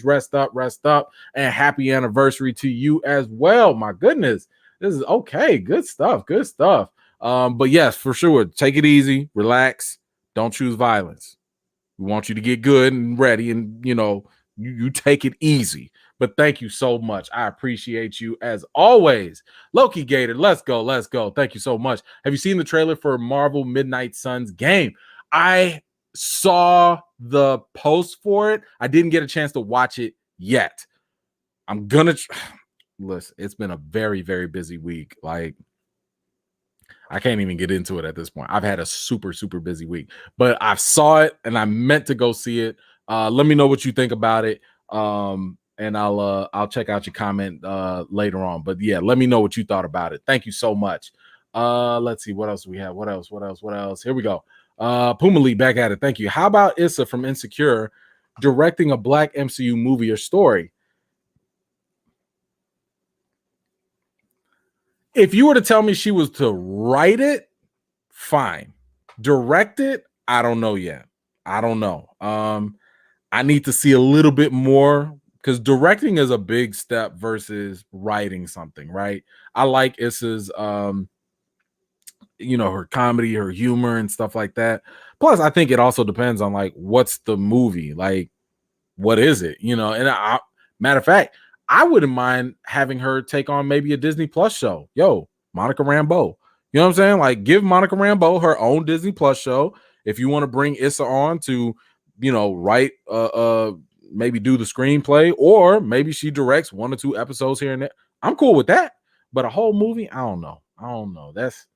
rest up. And happy anniversary to you as well. My goodness. This is okay. Good stuff. But yes, for sure, take it easy, relax, don't choose violence. We want you to get good and ready, and you take it easy. But thank you so much. I appreciate you as always. Loki Gator, let's go. Thank you so much. Have you seen the trailer for Marvel Midnight Suns game? I saw the post for it. I didn't get a chance to watch it yet. I'm gonna listen. It's been a very, very busy week. Like, I can't even get into it at this point. I've had a super, super busy week, but I saw it and I meant to go see it. Let me know what you think about it. And I'll check out your comment later on. But yeah, let me know what you thought about it. Thank you so much. Let's see what else we have. What else? Here we go. Puma Lee back at it. Thank you. How about Issa from Insecure directing a Black MCU movie or story? If you were to tell me she was to write it, fine. Direct it, I don't know yet. I don't know. I need to see a little bit more because directing is a big step versus writing something, right? I like Issa's, her comedy, her humor, and stuff like that. Plus, I think it also depends on like what's the movie, like what is it, And matter of fact, I wouldn't mind having her take on maybe a Disney Plus show. Yo, Monica Rambeau. You know what I'm saying? Like, give Monica Rambeau her own Disney Plus show. If you want to bring Issa on to, write, maybe do the screenplay, or maybe she directs 1 or 2 episodes here and there. I'm cool with that. But a whole movie, I don't know. That's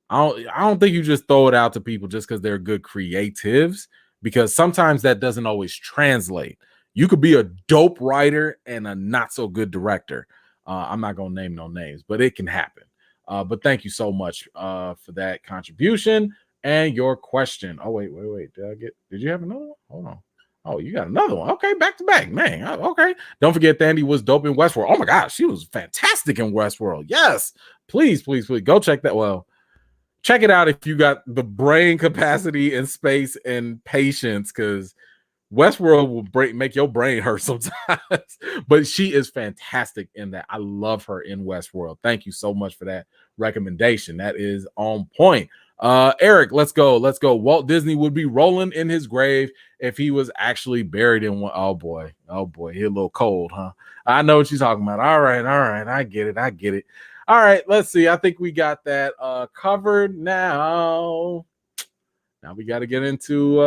I don't think you just throw it out to people just because they're good creatives, because sometimes that doesn't always translate. You could be a dope writer and a not so good director. I'm not gonna name no names, but it can happen. But thank you so much for that contribution and your question. Oh, wait. Did you have another one? Hold on. Oh, you got another one. Okay, back to back, man. Okay. Don't forget Thandiwe was dope in Westworld. Oh my gosh, she was fantastic in Westworld. Yes. Please go check that. Well, check it out if you got the brain capacity and space and patience, because Westworld will make your brain hurt sometimes. But she is fantastic in that. I love her in Westworld. Thank you so much for that recommendation. That is on point. Eric, let's go. Walt Disney would be rolling in his grave if he was actually buried in one. Oh boy, he a little cold, huh? I know what you're talking about. All right, I get it. All right, let's see. I think we got that covered now. Now we got to get into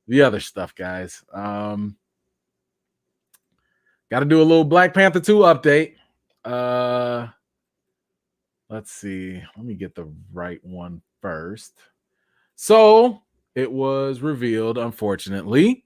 the other stuff, guys. Got to do a little Black Panther 2 update. Let's see. Let me get the right one first. So it was revealed, unfortunately,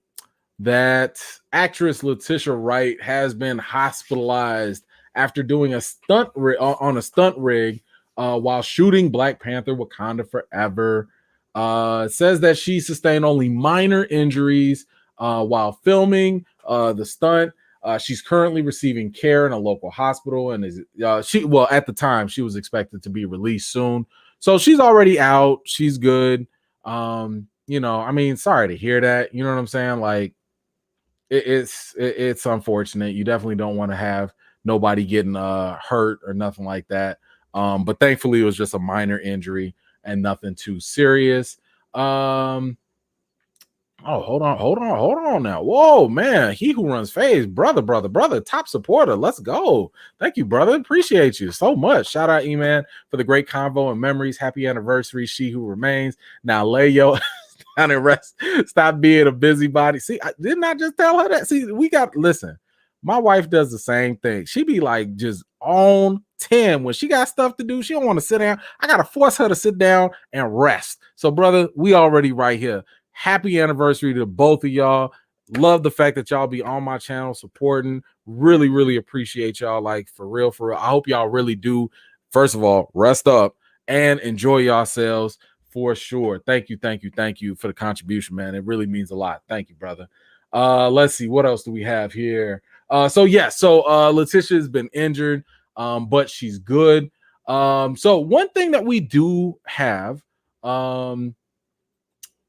that actress Letitia Wright has been hospitalized after doing a stunt on a stunt rig while shooting Black Panther: Wakanda Forever. It says that she sustained only minor injuries while filming the stunt. She's currently receiving care in a local hospital, and at the time she was expected to be released soon. So she's already out. She's good. I mean, sorry to hear that. You know what I'm saying? Like, it's unfortunate. You definitely don't want to have nobody getting hurt or nothing like that. But thankfully it was just a minor injury and nothing too serious. Oh, hold on now. Whoa, man. He who runs phase, brother, top supporter. Let's go. Thank you, brother. Appreciate you so much. Shout out, E-Man, for the great convo and memories. Happy anniversary, she who remains. Now lay yo down and rest. Stop being a busybody. See, didn't I just tell her that? See, listen, my wife does the same thing. She be like just on 10 when she got stuff to do. She don't want to sit down. I got to force her to sit down and rest. So, brother, we already right here. Happy anniversary to both of y'all. Love the fact that y'all be on my channel supporting. Really appreciate y'all. Like, for real. I hope y'all really do. First of all, rest up and enjoy yourselves for sure. Thank you for the contribution, man. It really means a lot. Thank you, brother. Let's see. What else do we have here? Letitia has been injured, but she's good. So one thing that we do have,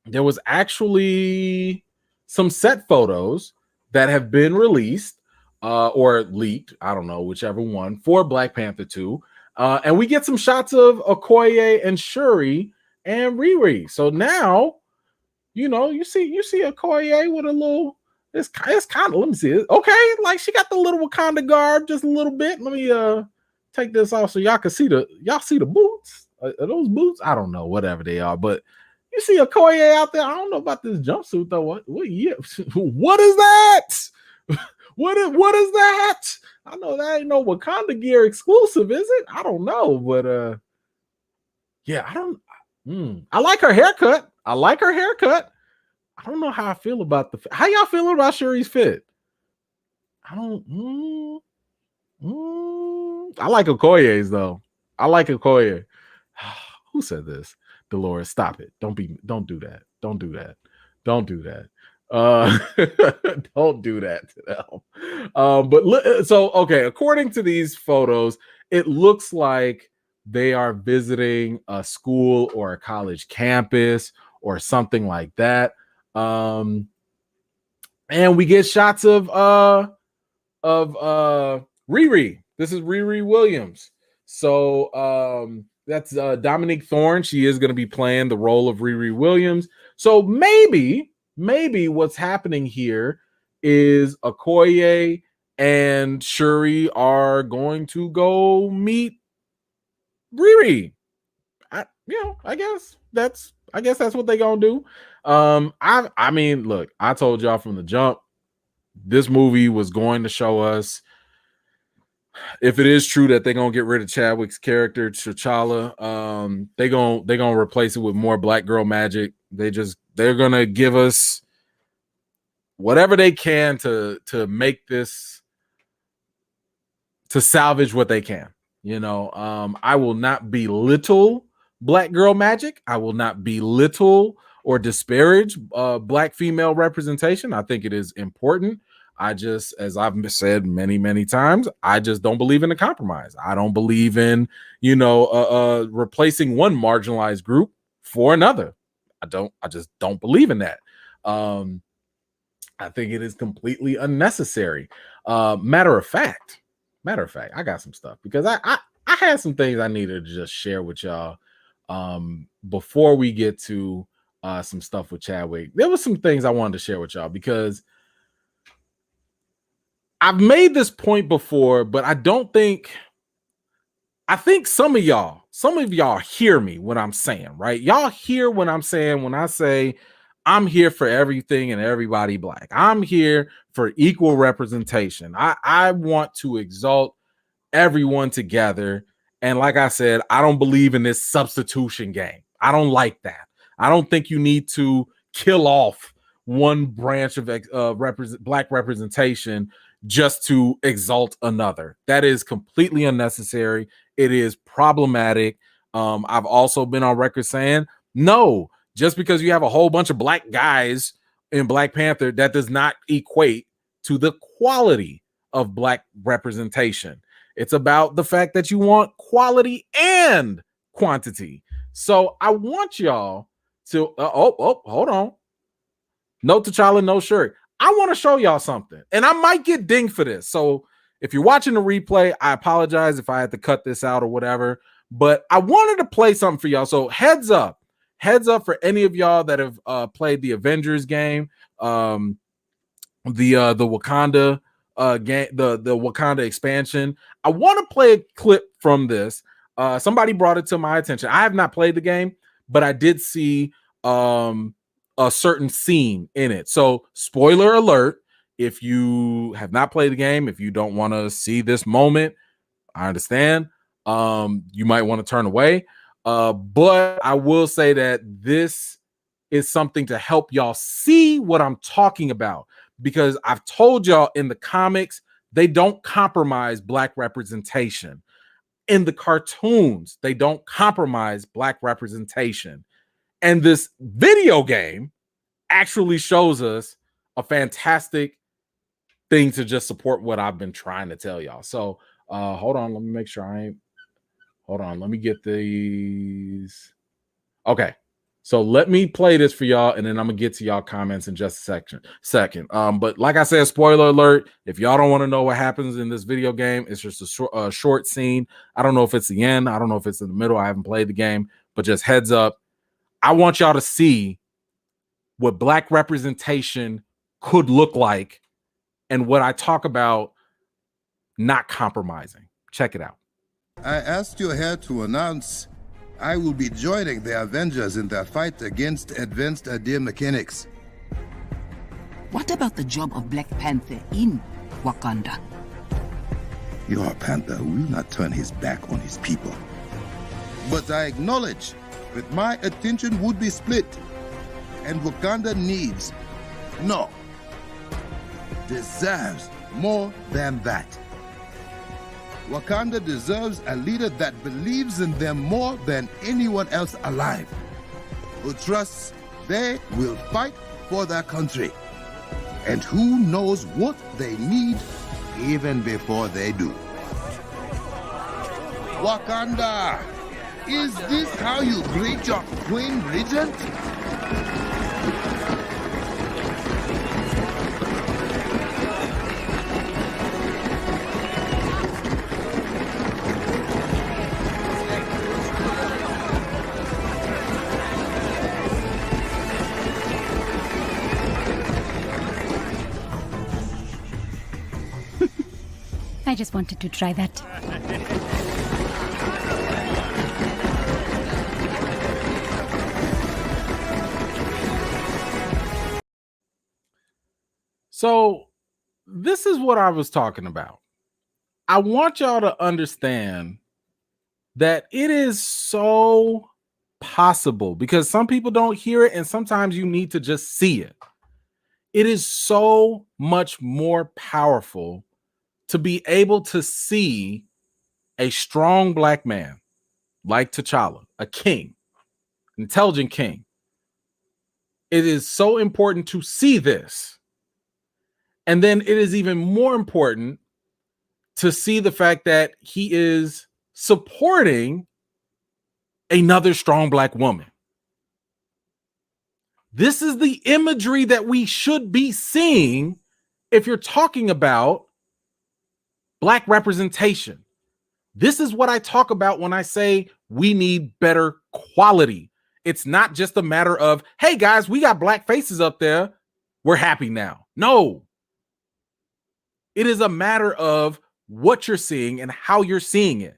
there was actually some set photos that have been released or leaked, I don't know, whichever one, for Black Panther 2. And we get some shots of Okoye and Shuri and Riri. So now, you see Okoye with a little, it's kind of, let me see it. Okay, like she got the little Wakanda garb just a little bit. Let me take this off so y'all can see the boots. Are those boots? I don't know, whatever they are, but you see a Okoye out there. I don't know about this jumpsuit though. What what is that? What is that? I know that ain't no Wakanda gear exclusive, is it? I don't know, but yeah, I like her haircut. I don't know how I feel about how y'all feeling about Shuri's fit? I don't. I like Okoye's though. I like Okoye. Who said this? Dolores, stop it. Don't do that. Don't do that. Don't do that. Don't do that to them. Okay, according to these photos, it looks like they are visiting a school or a college campus or something like that. And we get shots of Riri. This is Riri Williams. So that's Dominique Thorne. She is going to be playing the role of Riri Williams. So maybe what's happening here is Okoye and Shuri are going to go meet Riri. I guess that's what they're gonna do. I mean, look, I told y'all from the jump, this movie was going to show us if it is true that they're gonna get rid of Chadwick's character, T'Challa, they're gonna replace it with more black girl magic. They're gonna give us whatever they can to make this, to salvage what they can. I will not belittle black girl magic. I will not belittle or disparage black female representation. I think it is important. As I've said many, many times, I just don't believe in the compromise. I don't believe in, replacing one marginalized group for another. I just don't believe in that. I think it is completely unnecessary. Matter of fact, I got some stuff because I had some things I needed to just share with y'all before we get to some stuff with Chadwick. There was some things I wanted to share with y'all because I've made this point before, but I think some of y'all hear me when I'm saying, right? Y'all hear what I'm saying when I say I'm here for everything and everybody black. I'm here for equal representation. I want to exalt everyone together. And like I said, I don't believe in this substitution game. I don't like that. I don't think you need to kill off one branch of black representation just to exalt another. That is completely unnecessary. It is problematic. I've also been on record saying, no, just because you have a whole bunch of black guys in Black Panther, that does not equate to the quality of black representation. It's about the fact that you want quality and quantity. So I want y'all to, hold on. No T'Challa, no Shuri. I want to show y'all something, and I might get dinged for this. So if you're watching the replay, I apologize if I had to cut this out or whatever, but I wanted to play something for y'all. So heads up for any of y'all that have played the Avengers game, the Wakanda game, the Wakanda expansion. I want to play a clip from this. Somebody brought it to my attention. I have not played the game, but I did see a certain scene in it. So spoiler alert, if you have not played the game, if you don't want to see this moment, I understand. You might want to turn away. But I will say that this is something to help y'all see what I'm talking about, because I've told y'all in the comics, they don't compromise black representation. In the cartoons, they don't compromise black representation. And this video game actually shows us a fantastic thing to just support what I've been trying to tell y'all. So hold on, let me make sure let me get these. Okay, so let me play this for y'all, and then I'm gonna get to y'all comments in just a second. But like I said, spoiler alert, if y'all don't want to know what happens in this video game, it's just a short scene. I don't know if it's the end, I don't know if it's in the middle, I haven't played the game, but just heads up, I want y'all to see what black representation could look like and what I talk about not compromising. Check it out. I asked you here to announce I will be joining the Avengers in their fight against advanced idea mechanics. What about the job of Black Panther in Wakanda? Your Panther will not turn his back on his people. But I acknowledge that my attention would be split, and Wakanda needs, no, deserves more than that. Wakanda deserves a leader that believes in them more than anyone else alive, who trusts they will fight for their country, and who knows what they need even before they do. Wakanda, is this how you greet your Queen Regent? I just wanted to try that. So this is what I was talking about. I want y'all to understand that it is so possible, because some people don't hear it and sometimes you need to just see it. It is so much more powerful to be able to see a strong black man like T'Challa, a king, intelligent king. It is so important to see this. And then it is even more important to see the fact that he is supporting another strong black woman. This is the imagery that we should be seeing if you're talking about black representation. This is what I talk about when I say we need better quality. It's not just a matter of, hey guys, we got black faces up there, we're happy now. No. It is a matter of what you're seeing and how you're seeing it.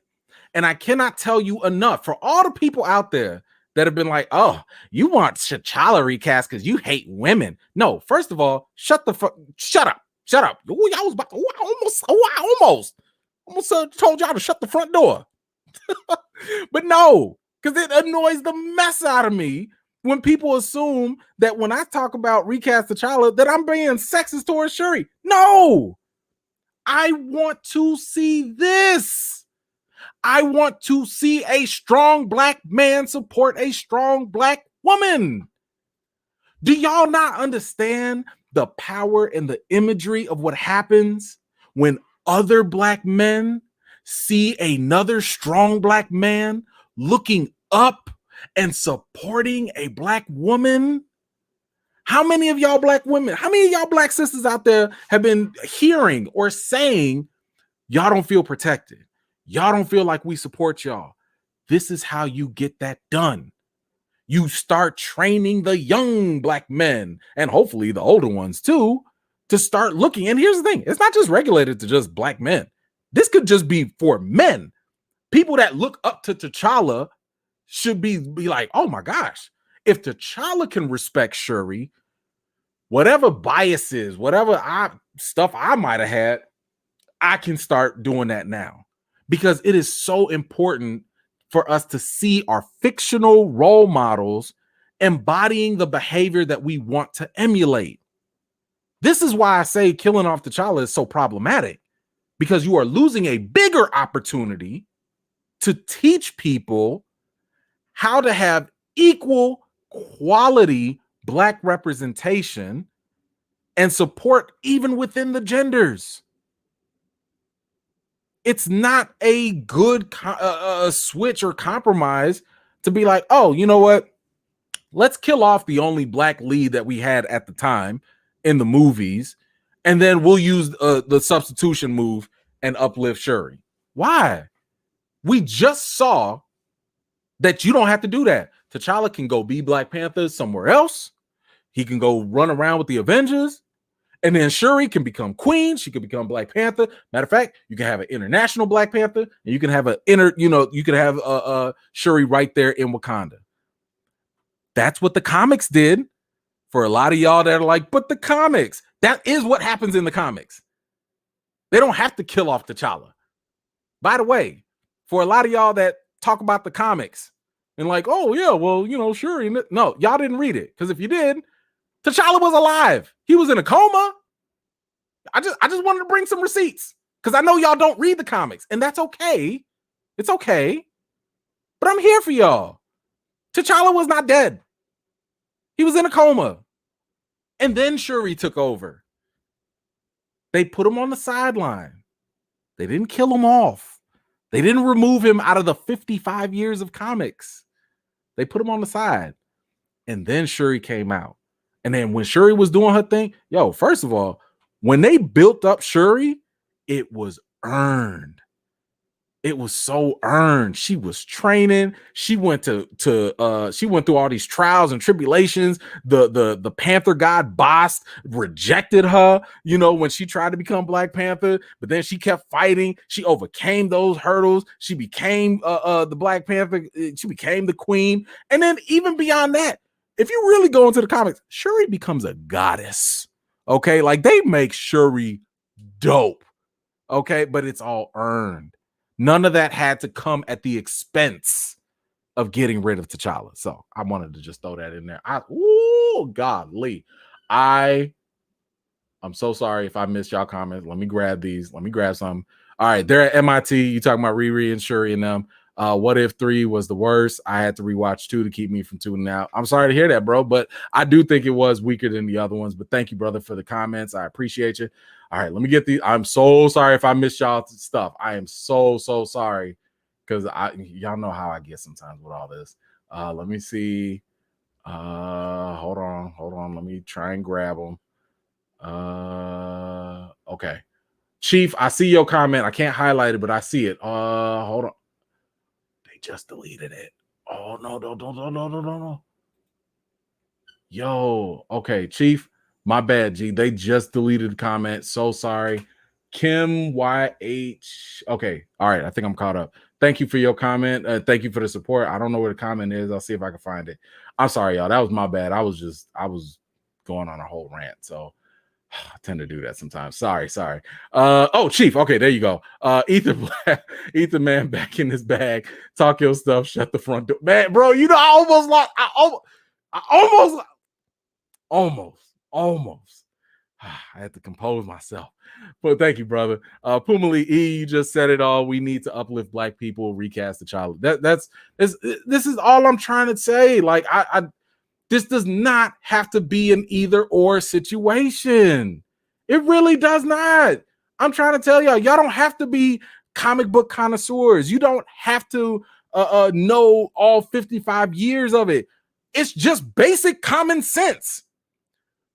And I cannot tell you enough for all the people out there that have been like, oh, you want T'Challa recast because you hate women. No, first of all, shut up. Ooh, I was about to, almost told y'all to shut the front door. But no, because it annoys the mess out of me when people assume that when I talk about recast T'Challa, that I'm being sexist towards Shuri. No, I want to see this. I want to see a strong black man support a strong black woman. Do y'all not understand the power and the imagery of what happens when other black men see another strong black man looking up and supporting a black woman? How many of y'all black women, how many of y'all black sisters out there have been hearing or saying, y'all don't feel protected? Y'all don't feel like we support y'all. This is how you get that done. You start training the young black men, and hopefully the older ones too, to start looking. And here's the thing, it's not just regulated to just black men. This could just be for men. People that look up to T'Challa should be like, oh my gosh, if T'Challa can respect Shuri, whatever biases, whatever stuff I might have had, I can start doing that now. Because it is so important for us to see our fictional role models embodying the behavior that we want to emulate. This is why I say killing off T'Challa is so problematic, because you are losing a bigger opportunity to teach people how to have equal quality black representation and support even within the genders. It's not a good switch or compromise to be like, oh, you know what? Let's kill off the only black lead that we had at the time in the movies, and then we'll use the substitution move and uplift Shuri. Why? We just saw that you don't have to do that. T'Challa can go be Black Panther somewhere else. He can go run around with the Avengers. And then Shuri can become queen. She could become Black Panther. Matter of fact, you can have an international Black Panther, and you can have you can have Shuri right there in Wakanda. That's what the comics did. For a lot of y'all that are like, but the comics, that is what happens in the comics. They don't have to kill off T'Challa. By the way, for a lot of y'all that talk about the comics and like, oh yeah, well, Shuri. No, y'all didn't read it. Because if you did, T'Challa was alive. He was in a coma. I just wanted to bring some receipts because I know y'all don't read the comics, and that's okay. It's okay. But I'm here for y'all. T'Challa was not dead. He was in a coma. And then Shuri took over. They put him on the sideline. They didn't kill him off. They didn't remove him out of the 55 years of comics. They put him on the side. And then Shuri came out. And then when Shuri was doing her thing, first of all, when they built up Shuri, it was earned. It was so earned. She was training. She went she went through all these trials and tribulations. The Panther god Bast rejected her, when she tried to become Black Panther, but then she kept fighting. She overcame those hurdles. She became the Black Panther. She became the queen. And then even beyond that, if you really go into the comics, Shuri becomes a goddess. Okay, like they make Shuri dope. Okay, but it's all earned. None of that had to come at the expense of getting rid of T'Challa. So I wanted to just throw that in there. Godly. I'm so sorry if I missed y'all comments. Let me grab these. Let me grab some. All right, they're at MIT. You talking about Riri and Shuri and them. What If 3 was the worst? I had to rewatch 2 to keep me from tuning out. I'm sorry to hear that, bro, but I do think it was weaker than the other ones. But thank you, brother, for the comments. I appreciate you. All right, let me get these. I'm so sorry if I missed y'all stuff. I am so sorry because y'all know how I get sometimes with all this. Let me see. Hold on. Let me try and grab them. Okay. Chief, I see your comment. I can't highlight it, but I see it. Hold on. They just deleted it. Oh, no. Yo, okay, Chief, my bad, G. They just deleted the comment. So sorry. Kim YH. Okay, all right. I think I'm caught up. Thank you for your comment. Thank you for the support. I don't know where the comment is. I'll see if I can find it. I'm sorry, y'all. That was my bad. I was going on a whole rant. So I tend to do that sometimes. Sorry. Oh, Chief. Okay, there you go. Ethan man back in his bag. Talk your stuff. Shut the front door. Man, bro, you know, I almost. I had to compose myself. But thank you, brother. Pumali E, you just said it all. We need to uplift Black people, recast the child. This is all I'm trying to say. Like, this does not have to be an either or situation. It really does not. I'm trying to tell y'all don't have to be comic book connoisseurs. You don't have to know all 55 years of it. It's just basic common sense.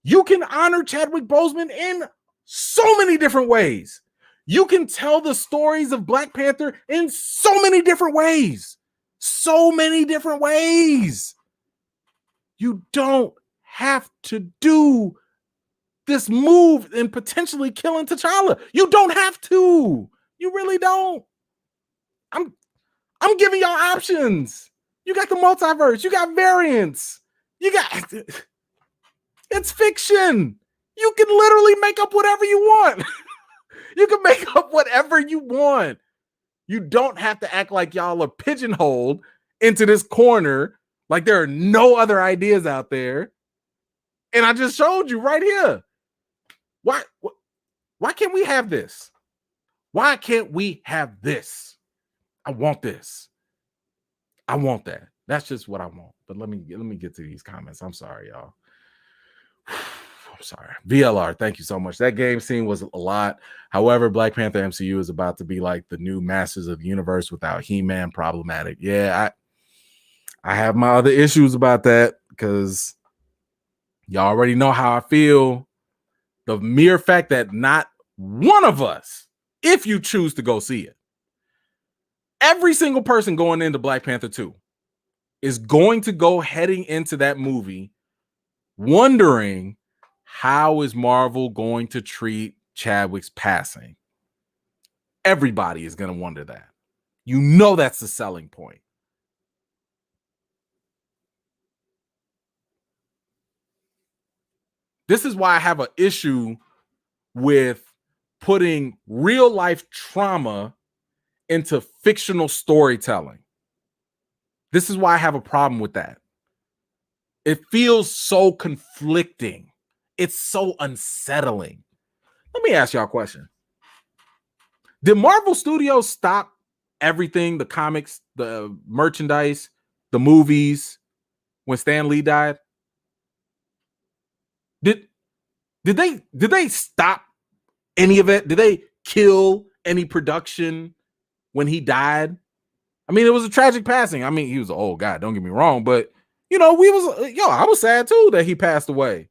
You can honor Chadwick Boseman in so many different ways. You can tell the stories of Black Panther in so many different ways. You don't have to do this move and potentially killing T'Challa. You don't have to. You really don't. I'm giving y'all options. You got the multiverse. You got variants. It's fiction. You can literally make up whatever you want. You can make up whatever you want. You don't have to act like y'all are pigeonholed into this corner like there are no other ideas out there. And I just showed you right here. Why can't we have this? Why can't we have this? I want this. I want that. That's just what I want. But let me get to these comments. I'm sorry, y'all. I'm sorry. VLR, thank you so much. That game scene was a lot. However, Black Panther MCU is about to be like the new Masters of the Universe without He-Man. Problematic. Yeah, I have my other issues about that because y'all already know how I feel. The mere fact that not one of us, if you choose to go see it, every single person going into Black Panther 2 is going to go heading into that movie wondering, how is Marvel going to treat Chadwick's passing? Everybody is going to wonder that. You know that's the selling point. This is why I have an issue with putting real life trauma into fictional storytelling. This is why I have a problem with that. It feels so conflicting. It's so unsettling. Let me ask y'all a question. Did Marvel Studios stop everything, the comics, the merchandise, the movies, when Stan Lee died? Did they stop any of it? Did they kill any production when he died? I mean, it was a tragic passing. I mean, he was an old guy, don't get me wrong, but you know, I was sad too that he passed away.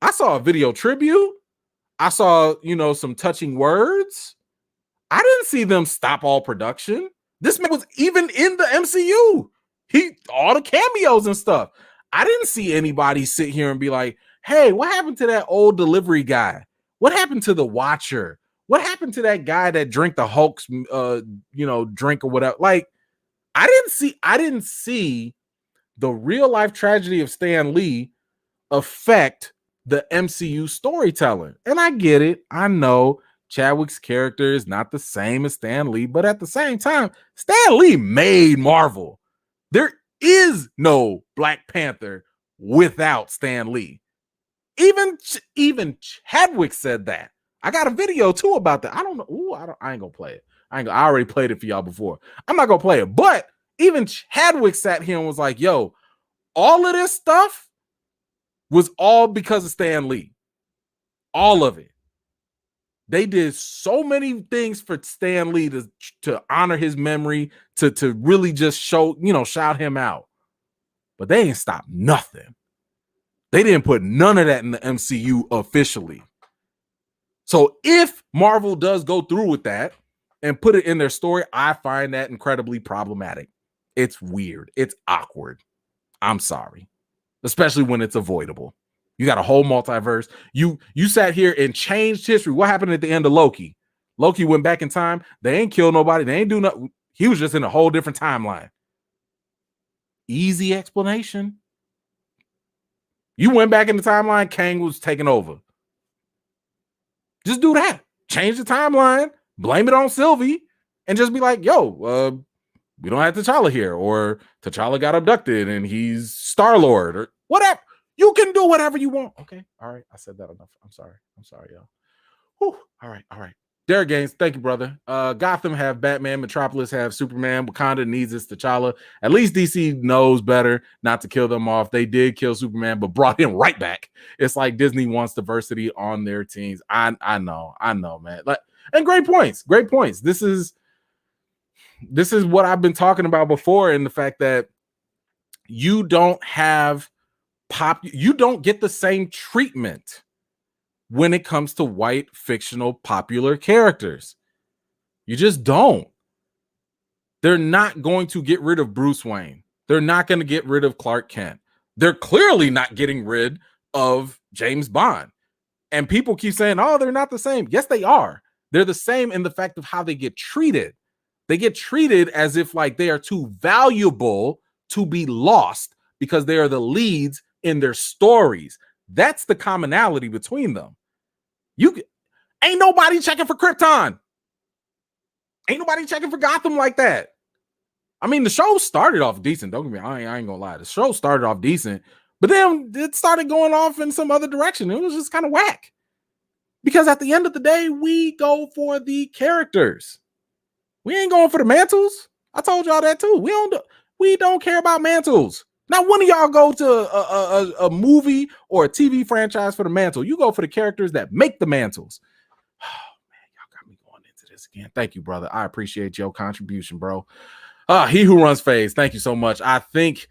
I saw a video tribute. I saw, some touching words. I didn't see them stop all production. This man was even in the MCU. All the cameos and stuff. I didn't see anybody sit here and be like, hey, what happened to that old delivery guy? What happened to the Watcher? What happened to that guy that drank the Hulk's, drink or whatever? Like, I didn't see the real life tragedy of Stan Lee affect the MCU storytelling. And I get it. I know Chadwick's character is not the same as Stan Lee, but at the same time, Stan Lee made Marvel. There is no Black Panther without Stan Lee. Even Chadwick said that. I got a video too about that. I don't know. Ooh, I ain't gonna play it. I already played it for y'all before. I'm not gonna play it. But even Chadwick sat here and was like, yo, all of this stuff was all because of Stan Lee. All of it. They did so many things for Stan Lee to honor his memory, to really just shout him out. But they ain't stopped nothing. They didn't put none of that in the MCU officially. So if Marvel does go through with that and put it in their story, I find that incredibly problematic. It's weird. It's awkward. I'm sorry. Especially when it's avoidable. You got a whole multiverse. You sat here and changed history. What happened at the end of Loki? Loki went back in time. They ain't killed nobody. They ain't do nothing. He was just in a whole different timeline. Easy explanation. You went back in the timeline. Kang was taking over. Just do that. Change the timeline. Blame it on Sylvie. And just be like, yo, we don't have T'Challa here. Or T'Challa got abducted and he's Star-Lord. Or whatever. You can do whatever you want. Okay. All right. I said that enough. I'm sorry, y'all. Whew. All right. Derek Gaines, thank you, brother. Gotham have Batman, Metropolis have Superman, Wakanda needs its T'Challa. At least DC knows better not to kill them off. They did kill Superman, but brought him right back. It's like Disney wants diversity on their teams. I know, man. And great points. This is what I've been talking about before, in the fact that you don't get the same treatment when it comes to white fictional popular characters. You just don't. They're not going to get rid of Bruce Wayne. They're not going to get rid of Clark Kent. They're clearly not getting rid of James Bond. And people keep saying, oh, they're not the same. Yes, they are. They're the same in the fact of how they get treated. They get treated as if like they are too valuable to be lost because they are the leads in their stories. That's the commonality between them. Ain't nobody checking for Krypton. Ain't nobody checking for Gotham like that. I mean, the show started off decent. Don't get me, I ain't gonna lie. The show started off decent, but then it started going off in some other direction. It was just kind of whack. Because at the end of the day, we go for the characters. We ain't going for the mantles. I told y'all that too. We don't care about mantles. Now, when do y'all go to a movie or a TV franchise for the mantle? You go for the characters that make the mantles. Oh, man, y'all got me going into this again. Thank you, brother. I appreciate your contribution, bro. He Who Runs Phase, thank you so much. I think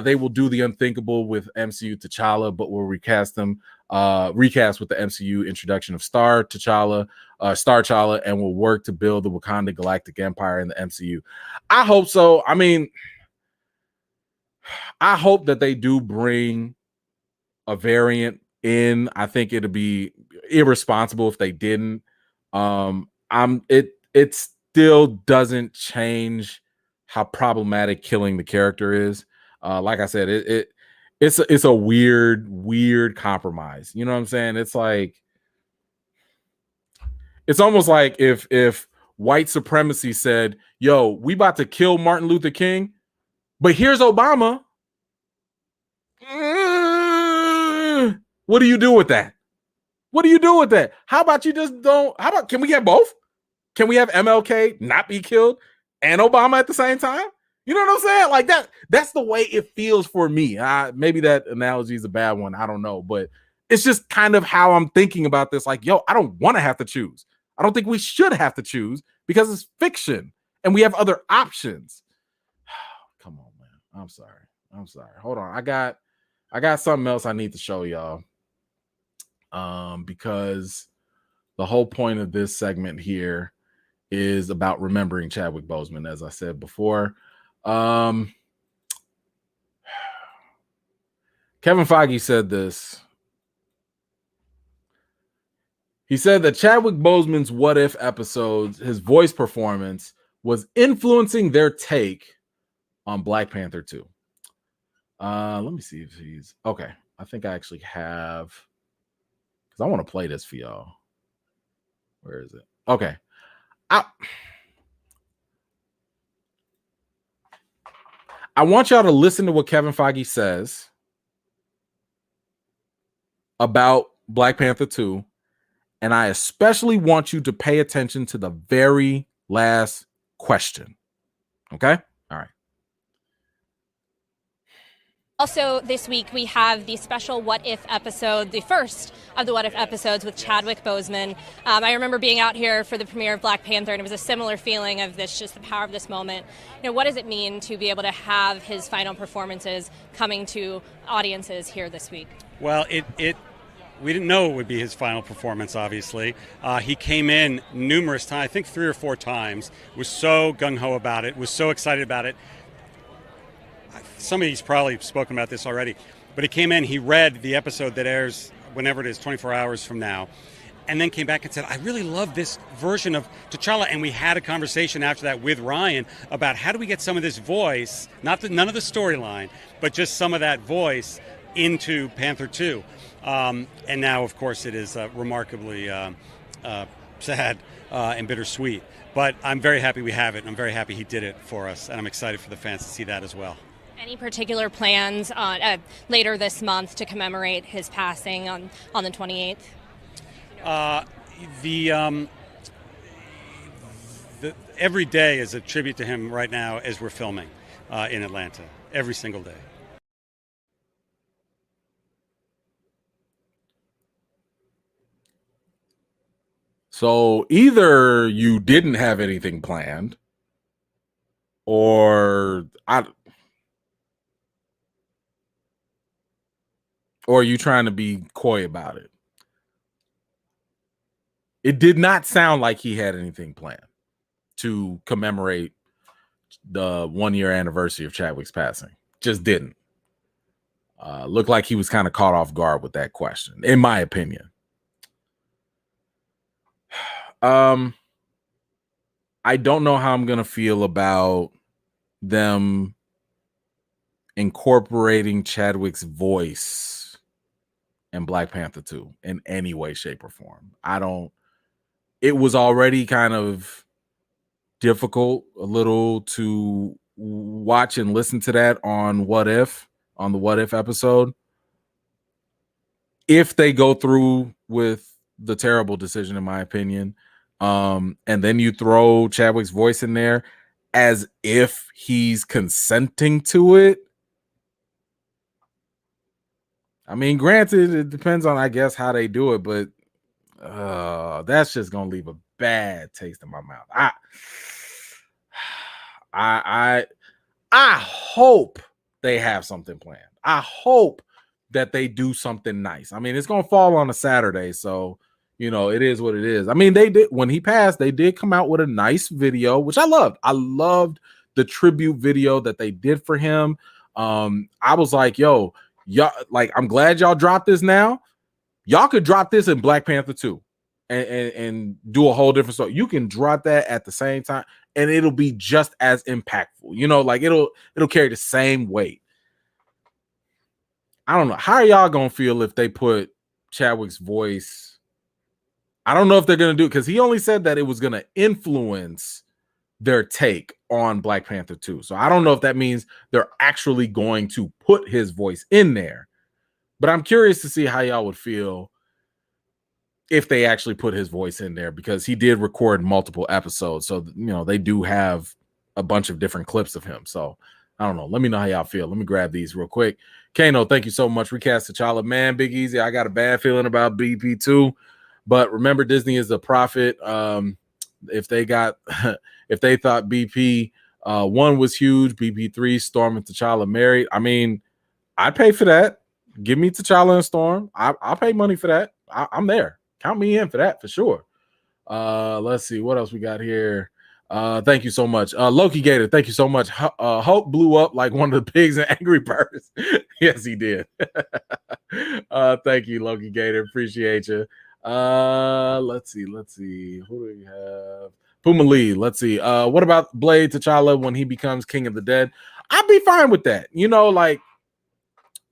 they will do the unthinkable with MCU T'Challa, but will recast with the MCU introduction of Star T'Challa, and will work to build the Wakanda Galactic Empire in the MCU. I hope so. I mean, I hope that they do bring a variant in. I think it'd be irresponsible if they didn't. It still doesn't change how problematic killing the character is. Like I said, it's a weird compromise. You know what I'm saying? It's like, it's almost like if white supremacy said, yo, we about to kill Martin Luther King, but here's Obama. What do you do with that? How about can we have both? Can we have MLK not be killed and Obama at the same time? You know what I'm saying? Like that's the way it feels for me. Maybe that analogy is a bad one. I don't know, but it's just kind of how I'm thinking about this. Like, yo, I don't want to have to choose. I don't think we should have to choose because it's fiction and we have other options. Come on, man. I'm sorry. Hold on. I got something else I need to show y'all. Because the whole point of this segment here is about remembering Chadwick Boseman, as I said before. Kevin Feige said this. He said that Chadwick Boseman's What If episodes, his voice performance, was influencing their take on Black Panther 2. Let me see if he's okay. I think I actually have, because I want to play this for y'all. Where is it? Okay. I want y'all to listen to what Kevin Feige says about Black Panther 2. And I especially want you to pay attention to the very last question. Okay? All right. Also, this week we have the special What If episode, the first of the What If episodes with Chadwick Boseman. I remember being out here for the premiere of Black Panther, and it was a similar feeling of this, just the power of this moment. You know, what does it mean to be able to have his final performances coming to audiences here this week? Well, we didn't know it would be his final performance, obviously. He came in numerous times, I think 3 or 4 times, was so gung-ho about it, was so excited about it. Somebody's probably spoken about this already, but he came in, he read the episode that airs whenever it is, 24 hours from now, and then came back and said, I really love this version of T'Challa. And we had a conversation after that with Ryan about how do we get some of this voice, none of the storyline, but just some of that voice into Panther 2. And now, of course, it is remarkably sad and bittersweet. But I'm very happy we have it, and I'm very happy he did it for us, and I'm excited for the fans to see that as well. Any particular plans later this month to commemorate his passing on the 28th? Every day is a tribute to him right now as we're filming in Atlanta, every single day. So either you didn't have anything planned, or are you trying to be coy about it? It did not sound like he had anything planned to commemorate the 1-year anniversary of Chadwick's passing. Just didn't. Looked like he was kind of caught off guard with that question, in my opinion. I don't know how I'm going to feel about them incorporating Chadwick's voice in Black Panther 2 in any way, shape, or form. It was already kind of difficult a little to watch and listen to that on the What If episode. If they go through with the terrible decision, in my opinion, and then you throw Chadwick's voice in there as if he's consenting to it. I mean, granted, it depends on, I guess, how they do it, but that's just gonna leave a bad taste in my mouth. I hope they have something planned. I hope that they do something nice. I mean, it's gonna fall on a Saturday, so you know it is what it is. I mean, they did, when he passed, they did come out with a nice video, which I loved. I loved the tribute video that they did for him. I was like, yo, y'all, like, I'm glad y'all dropped this now. Y'all could drop this in Black Panther 2 and do a whole different story. You can drop that at the same time and it'll be just as impactful. You know, like it'll carry the same weight. I don't know. How are y'all gonna feel if they put Chadwick's voice? I don't know if they're gonna do it because he only said that it was gonna influence their take on Black Panther 2. So I don't know if that means they're actually going to put his voice in there. But I'm curious to see how y'all would feel if they actually put his voice in there, because he did record multiple episodes. So, you know, they do have a bunch of different clips of him. So I don't know. Let me know how y'all feel. Let me grab these real quick. Kano, thank you so much. Recast T'Challa. Man, Big Easy, I got a bad feeling about BP2. But remember, Disney is a prophet. If they thought BP 1 was huge, BP3, Storm and T'Challa married, I mean, I'd pay for that. Give me T'Challa and Storm. I'll pay money for that. I'm there. Count me in for that for sure. Let's see what else we got here. Thank you so much. Loki Gator, thank you so much. Hulk blew up like one of the pigs in Angry Birds. Yes, he did. Thank you, Loki Gator. Appreciate you. Let's see. Who do we have? Puma Lee. Let's see. What about Blade T'Challa when he becomes King of the Dead? I'd be fine with that. You know, like,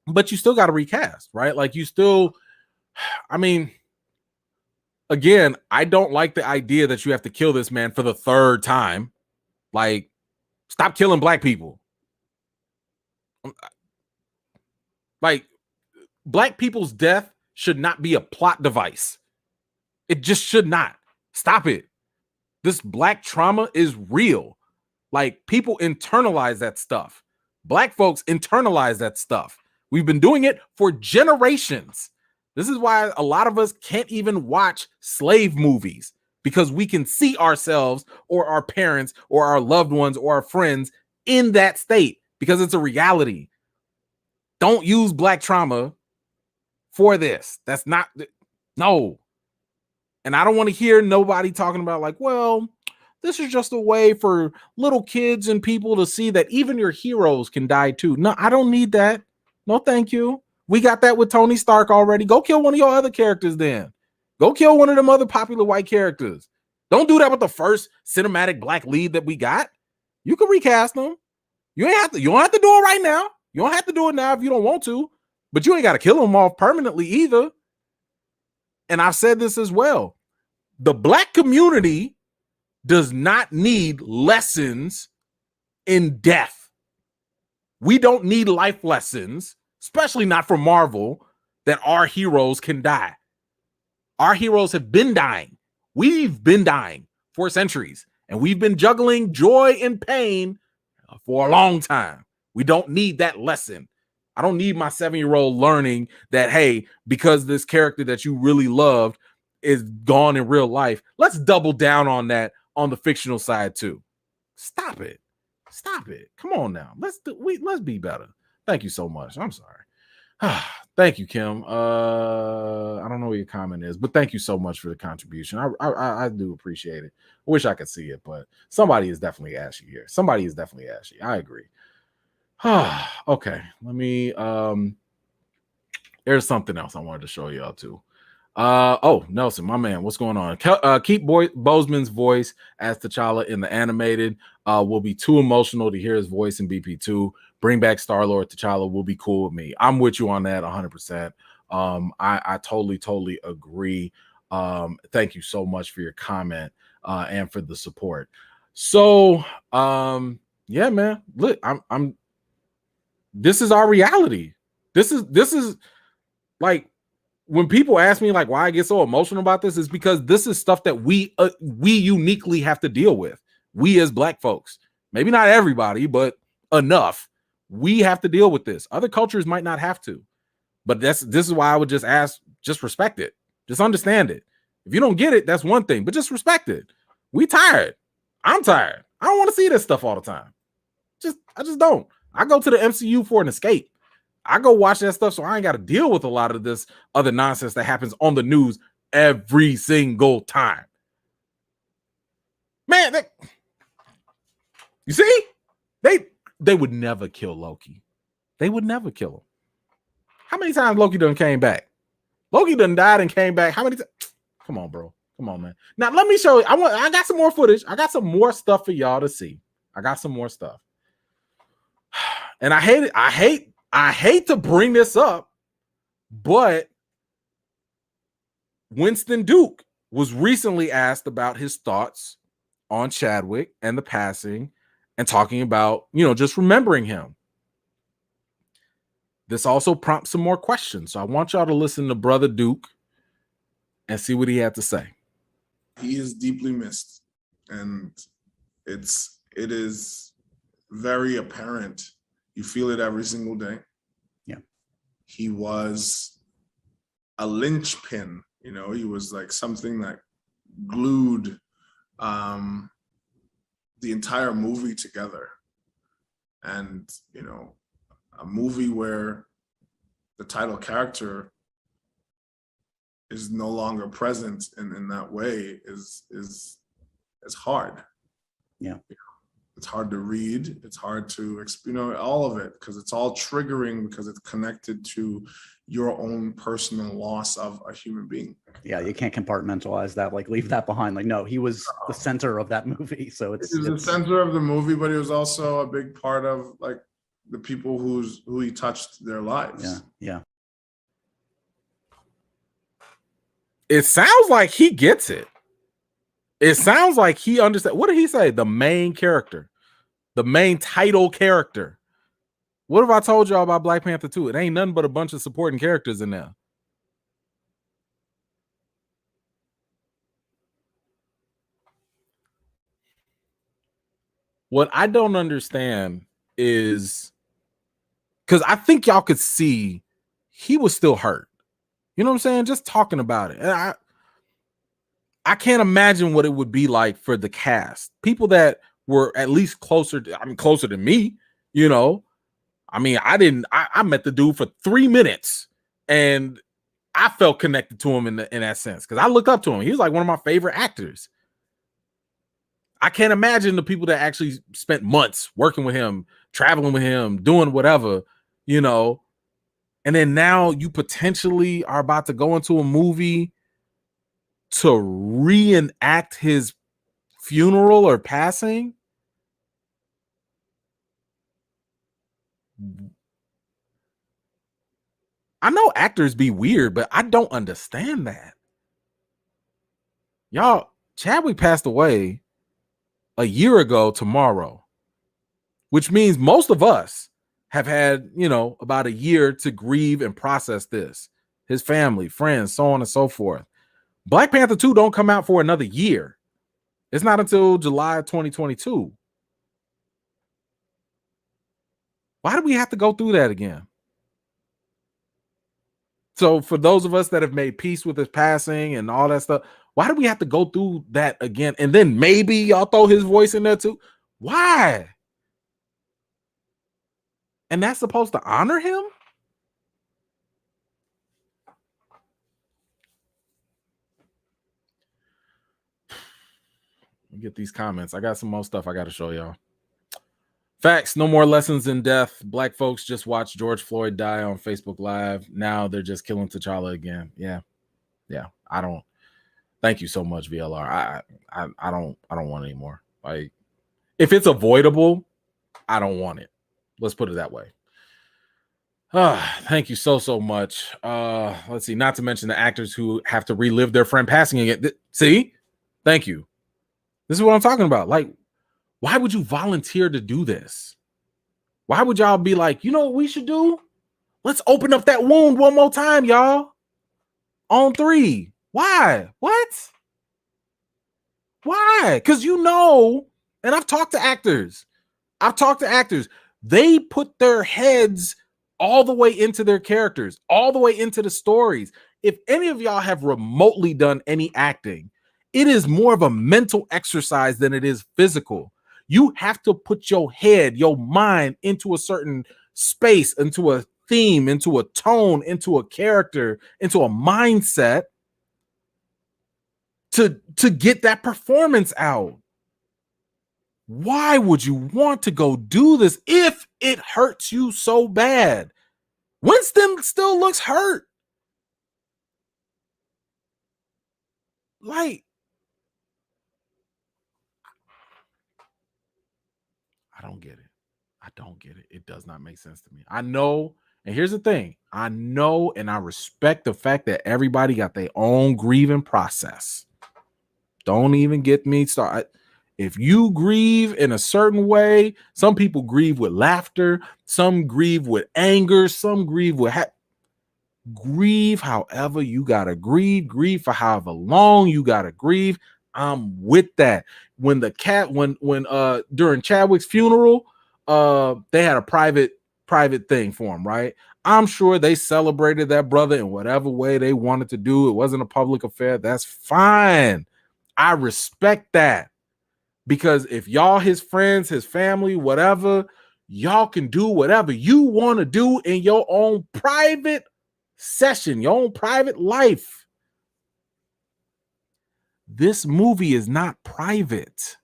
but you still got to recast, right? Like, you still, I mean, again, I don't like the idea that you have to kill this man for the third time. Like, stop killing black people. Like, black people's death should not be a plot device. It just should not. Stop it. This black trauma is real. Like, people internalize that stuff. Black folks internalize that stuff. We've been doing it for generations. This is why a lot of us can't even watch slave movies, because we can see ourselves or our parents or our loved ones or our friends in that state, because it's a reality. Don't use black trauma for this. That's not, no. And I don't want to hear nobody talking about like, well, this is just a way for little kids and people to see that even your heroes can die too. No, I don't need that. No, thank you. We got that with Tony Stark already. Go kill one of your other characters then. Go kill one of them other popular white characters. Don't do that with the first cinematic black lead that we got. You can recast them. You don't have to do it right now. You don't have to do it now if you don't want to, but you ain't got to kill them off permanently either. And I've said this as well. The black community does not need lessons in death. We don't need life lessons, especially not from Marvel, that our heroes can die. Our heroes have been dying. We've been dying for centuries, and we've been juggling joy and pain for a long time. We don't need that lesson. I don't need my 7-year-old learning that, hey, because this character that you really loved is gone in real life, let's double down on that on the fictional side too. Stop it. Stop it. Come on now. Let's be better. Thank you so much. I'm sorry. Thank you, Kim. I don't know what your comment is, but thank you so much for the contribution. I do appreciate it. I wish I could see it, but somebody is definitely ashy here. Somebody is definitely ashy. I agree. Okay. Let me there's something else I wanted to show y'all too. Oh, Nelson, my man, what's going on? Keep Boseman's voice as T'Challa in the animated. Will be too emotional to hear his voice in BP2. Bring back Star-Lord. T'Challa will be cool with me. I'm with you on that 100%. I totally agree. Thank you so much for your comment and for the support. So yeah, man, look, I'm this is our reality. This is like, when people ask me like why I get so emotional about this, is because this is stuff that we uniquely have to deal with. We as black folks, maybe not everybody, but enough. We have to deal with this. Other cultures might not have to, but this is why I would just ask, just respect it. Just understand it. If you don't get it, that's one thing, but just respect it. We tired. I'm tired. I don't want to see this stuff all the time. I just don't. I go to the MCU for an escape. I go watch that stuff so I ain't got to deal with a lot of this other nonsense that happens on the news every single time. Man, you see? They would never kill Loki. They would never kill him. How many times Loki done came back? Loki done died and came back. How many times? Come on, bro. Come on, man. Now let me show you. I got some more footage. I got some more stuff for y'all to see. I got some more stuff. And I hate to bring this up, but Winston Duke was recently asked about his thoughts on Chadwick and the passing, and talking about, just remembering him. This also prompts some more questions. So I want y'all to listen to Brother Duke and see what he had to say. He is deeply missed, and it is very apparent. You feel it every single day. Yeah. He was a linchpin, he was like something that glued the entire movie together. And, a movie where the title character is no longer present in that way is hard. Yeah. It's hard to read. It's hard to, all of it, because it's all triggering, because it's connected to your own personal loss of a human being. Yeah, you can't compartmentalize that, like leave that behind. Like, no, he was the center of that movie. So it's the center of the movie, but he was also a big part of like the people who he touched their lives. Yeah. it sounds like he gets it. It sounds like he understands. What did he say? The main character, the main title character. What have I told y'all about Black Panther 2? It ain't nothing but a bunch of supporting characters in there. What I don't understand is, because I think y'all could see he was still hurt. You know what I'm saying? Just talking about it. And I can't imagine what it would be like for the cast. People that were at least closer to me, you know. I mean, I met the dude for 3 minutes and I felt connected to him in that sense because I looked up to him. He was like one of my favorite actors. I can't imagine the people that actually spent months working with him, traveling with him, doing whatever, you know. And then now you potentially are about to go into a movie to reenact his funeral or passing. I know actors be weird, but I don't understand that. Y'all, Chadwick passed away a year ago tomorrow, which means most of us have had, you know, about a year to grieve and process this. His family, friends, so on and so forth. Black Panther 2 don't come out for another year. It's not until July 2022. Why do we have to go through that again? So for those of us that have made peace with his passing and all that stuff, why do we have to go through that again? And then maybe y'all throw his voice in there too. Why? And that's supposed to honor him? Let me get these comments. I got some more stuff I got to show y'all. Facts, no more lessons in death. Black folks just watched George Floyd die on Facebook Live. Now they're just killing T'Challa again. Yeah. I don't. Thank you so much, VLR. I don't want it anymore. Like, if it's avoidable, I don't want it. Let's put it that way. Thank you so much. Let's see. Not to mention the actors who have to relive their friend passing again. See? Thank you. This is what I'm talking about. Like, why would you volunteer to do this? Why would y'all be like, you know what we should do? Let's open up that wound one more time, y'all. On 3. Why? What? Why? Because you know, and I've talked to actors. They put their heads all the way into their characters, all the way into the stories. If any of y'all have remotely done any acting, it is more of a mental exercise than it is physical. You have to put your head, your mind into a certain space, into a theme, into a tone, into a character, into a mindset to get that performance out. Why would you want to go do this if it hurts you so bad? Winston still looks hurt. Like, I don't get it. It does not make sense to me. I know, and here's the thing. I know and I respect the fact that everybody got their own grieving process. Don't even get me started. If you grieve in a certain way, some people grieve with laughter, some grieve with anger, some grieve with grieve however you gotta grieve for however long you gotta grieve. I'm with that. When during Chadwick's funeral, they had a private thing for him, right? I'm sure they celebrated that brother in whatever way they wanted to do. It wasn't a public affair. That's fine. I respect that. Because if y'all his friends, his family, whatever, y'all can do whatever you want to do in your own private session, your own private life. This movie is not private.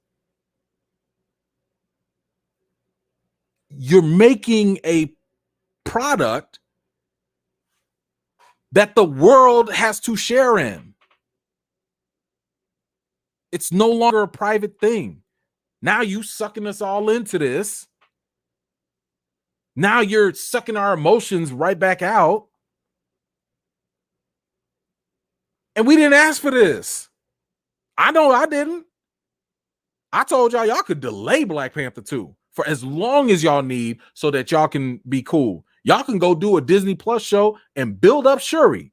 You're making a product that the world has to share in. It's no longer a private thing. Now you sucking us all into this. Now you're sucking our emotions right back out. And we didn't ask for this. I know I didn't. I told y'all could delay Black Panther 2 for as long as y'all need so that y'all can be cool. Y'all can go do a Disney Plus show and build up Shuri.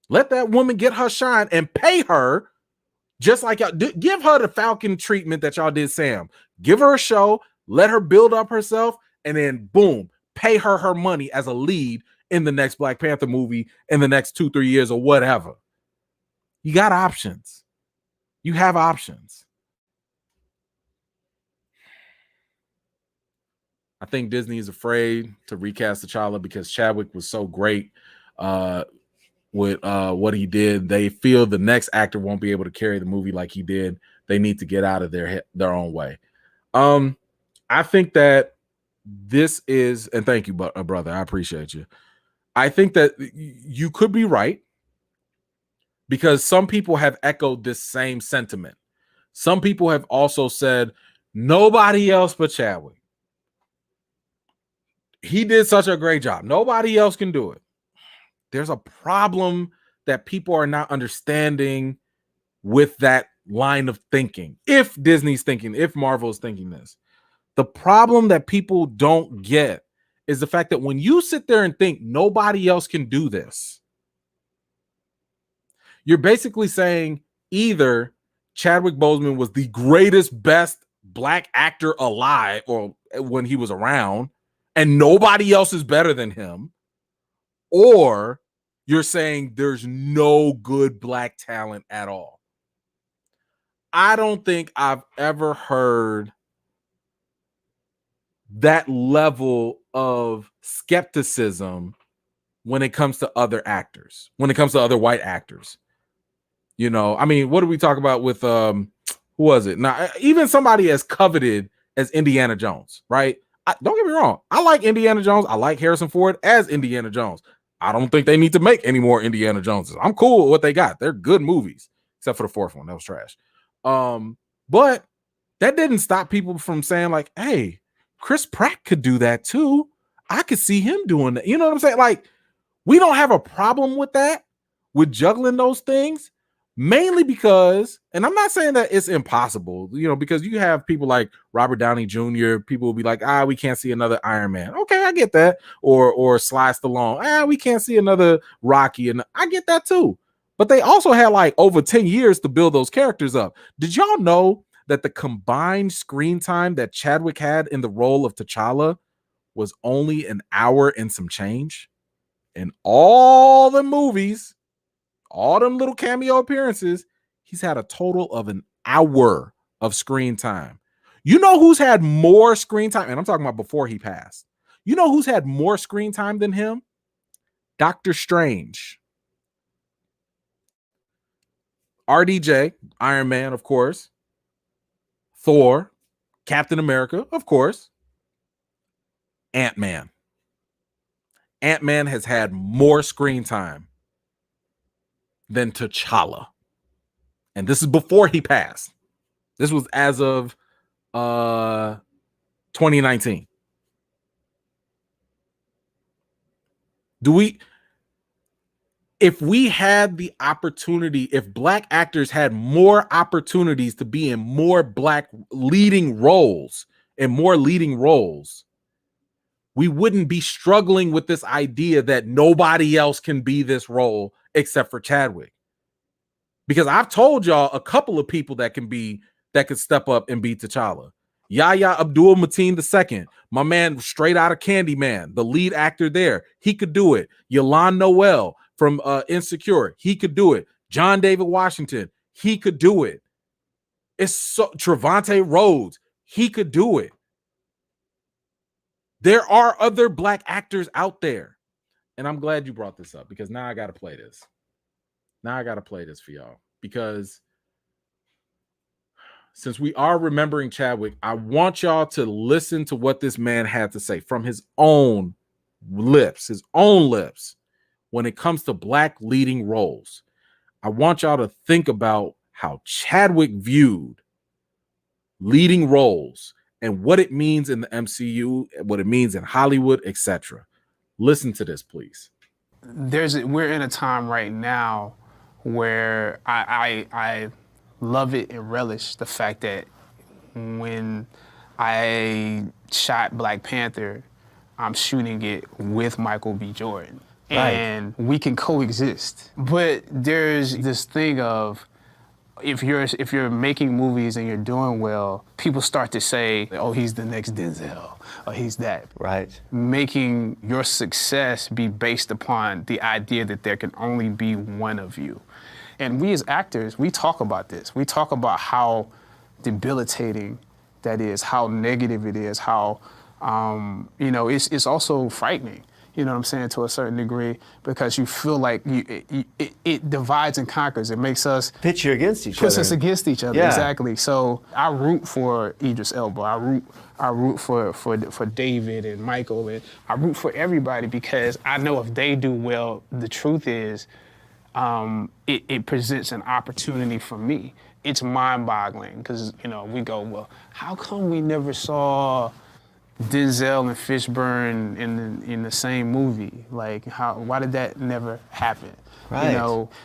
Let that woman get her shine and pay her just like y'all. Give her the Falcon treatment that y'all did Sam. Give her a show, let her build up herself, and then boom, pay her her money as a lead in the next Black Panther movie in the next 2-3 years or whatever. You got options. You have options. I think Disney is afraid to recast T'Challa because Chadwick was so great with what he did. They feel the next actor won't be able to carry the movie like he did. They need to get out of their own way. I think that this is, and thank you, brother. I appreciate you. I think that you could be right because some people have echoed this same sentiment. Some people have also said nobody else but Chadwick. He did such a great job. Nobody else can do it. There's a problem that people are not understanding with that line of thinking. If Disney's thinking, if Marvel's thinking this, the problem that people don't get is the fact that when you sit there and think nobody else can do this, you're basically saying either Chadwick Boseman was the greatest, best Black actor alive or when he was around, and nobody else is better than him, or you're saying there's no good Black talent at all. I don't think I've ever heard that level of skepticism when it comes to other actors, when it comes to other white actors. You know, I mean, what did we talk about with who was it? Now, even somebody as coveted as Indiana Jones, right? Don't get me wrong. I like Indiana Jones. I like Harrison Ford as Indiana Jones. I don't think they need to make any more Indiana Joneses. I'm cool with what they got. They're good movies, except for the fourth one. That was trash. But that didn't stop people from saying like, hey, Chris Pratt could do that too. I could see him doing that. You know what I'm saying? Like, we don't have a problem with that, with juggling those things. Mainly because, and I'm not saying that it's impossible, you know, because you have people like Robert Downey Jr. People will be like, we can't see another Iron Man. Okay, I get that. Or Sly Stallone. We can't see another Rocky. And I get that too. But they also had like over 10 years to build those characters up. Did y'all know that the combined screen time that Chadwick had in the role of T'Challa was only an hour and some change? In all the movies, all them little cameo appearances, he's had a total of an hour of screen time. You know who's had more screen time? And I'm talking about before he passed. You know who's had more screen time than him? Doctor Strange. RDJ, Iron Man, of course. Thor, Captain America, of course. Ant-Man. Ant-Man has had more screen time than T'Challa. And this is before he passed. This was as of 2019. If we had the opportunity, if Black actors had more opportunities to be in more Black leading roles, we wouldn't be struggling with this idea that nobody else can be this role except for Chadwick. Because I've told y'all a couple of people that could step up and be T'Challa. Yahya Abdul-Mateen II, my man straight out of Candyman, the lead actor there, he could do it. Yolande Noel from Insecure, he could do it. John David Washington, he could do it. It's so Trevante Rhodes, he could do it. There are other Black actors out there. And I'm glad you brought this up because now I got to play this. Now I got to play this for y'all because since we are remembering Chadwick, I want y'all to listen to what this man had to say from his own lips, when it comes to Black leading roles. I want y'all to think about how Chadwick viewed leading roles and what it means in the MCU, what it means in Hollywood, etc. Listen to this, please. We're in a time right now where I love it and relish the fact that when I shot Black Panther, I'm shooting it with Michael B. Jordan. Right. And we can coexist. But there's this thing of, if you're making movies and you're doing well, people start to say, oh, he's the next Denzel, or he's that. Right. Making your success be based upon the idea that there can only be one of you. And we as actors, we talk about this. We talk about how debilitating that is, how negative it is, how, it's also frightening. You know what I'm saying, to a certain degree, because you feel like it divides and conquers. It makes us pit you against each other. Puts us against each other, exactly. So I root for Idris Elba. I root for David and Michael, and I root for everybody, because I know if they do well, the truth is, it presents an opportunity for me. It's mind-boggling, because we go, well, how come we never saw Denzel and Fishburne in the same movie? Like, why did that never happen? Right.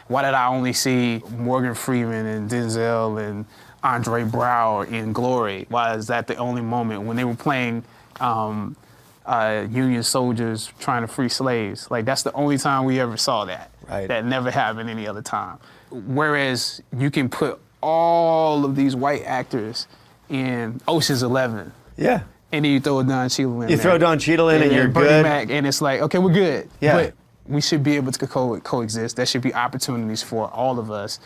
Why did I only see Morgan Freeman and Denzel and Andre Braugher in Glory? Why is that the only moment when they were playing Union soldiers trying to free slaves? Like, that's the only time we ever saw that. Right. That never happened any other time. Whereas you can put all of these white actors in Ocean's 11. Yeah. And then you throw Don Cheadle in. You throw Don Cheadle in and you're Bernie good. Mac, and it's like, okay, we're good. Yeah. But we should be able to coexist. There should be opportunities for all of us.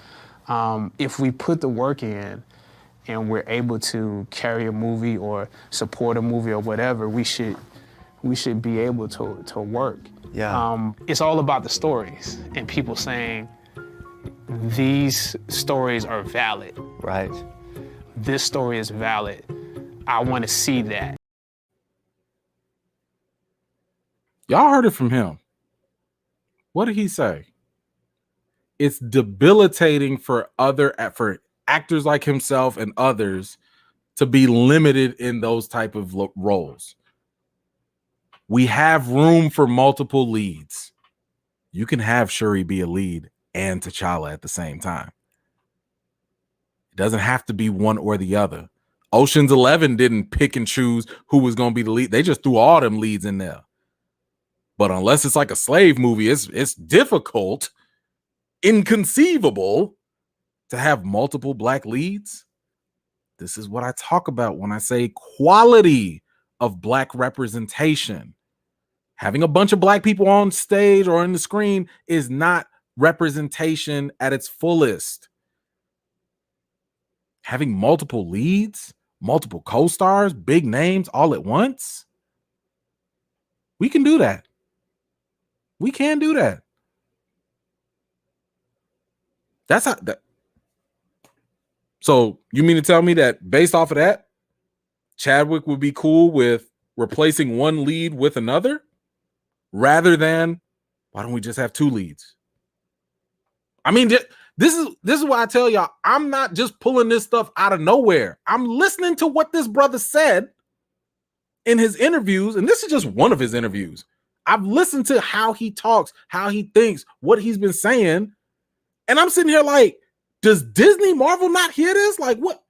If we put the work in and we're able to carry a movie or support a movie or whatever, we should be able to work. Yeah. It's all about the stories and people saying, these stories are valid. Right. This story is valid. I want to see that. Y'all heard it from him. What did he say? It's debilitating for actors like himself and others to be limited in those type of roles. We have room for multiple leads. You can have Shuri be a lead and T'Challa at the same time. It doesn't have to be one or the other. Ocean's 11 didn't pick and choose who was going to be the lead. They just threw all them leads in there. But unless it's like a slave movie, it's difficult, inconceivable to have multiple black leads. This is what I talk about when I say quality of black representation. Having a bunch of black people on stage or on the screen is not representation at its fullest. Having multiple leads, multiple co-stars, big names all at once, we can do that. We can do that. That's how that. So you mean to tell me that based off of that, Chadwick would be cool with replacing one lead with another rather than, why don't we just have two leads? I mean, this is why I tell y'all, I'm not just pulling this stuff out of nowhere. I'm listening to what this brother said in his interviews, and this is just one of his interviews. I've listened to how he talks, how he thinks, what he's been saying, and I'm sitting here like, does Disney, Marvel not hear this? Like what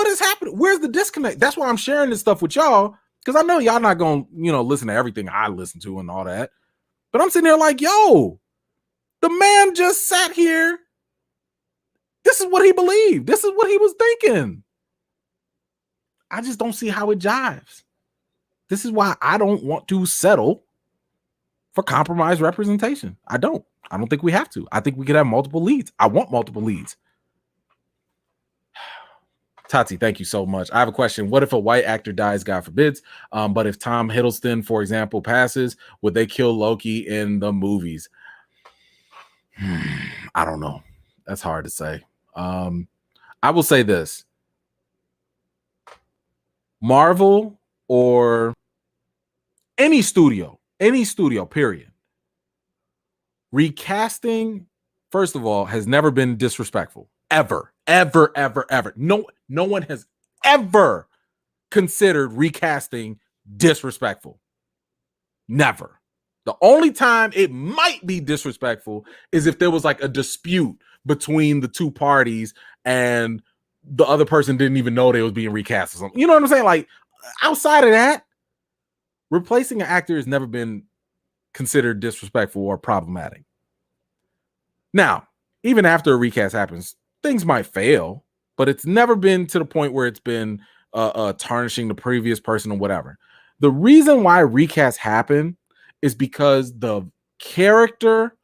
is happening? Where's the disconnect? That's why I'm sharing this stuff with y'all, because I know y'all not gonna, listen to everything I listen to and all that. But I'm sitting here like, yo, the man just sat here. This is what he believed. This is what he was thinking. I just don't see how it jives. This is why I don't want to settle for compromised representation. I don't think we have to. I think we could have multiple leads. I want multiple leads. Tati, thank you so much. I have a question. What if a white actor dies, God forbids, but if Tom Hiddleston, for example, passes, would they kill Loki in the movies? I don't know. That's hard to say. I will say this. Marvel or any studio, period. Recasting, first of all, has never been disrespectful. Ever. No one has ever considered recasting disrespectful. Never. The only time it might be disrespectful is if there was like a dispute between the two parties and the other person didn't even know they was being recast or something. You know what I'm saying? Like, outside of that, replacing an actor has never been considered disrespectful or problematic. Now, even after a recast happens, things might fail, but it's never been to the point where it's been tarnishing the previous person or whatever. The reason why recasts happen is because the character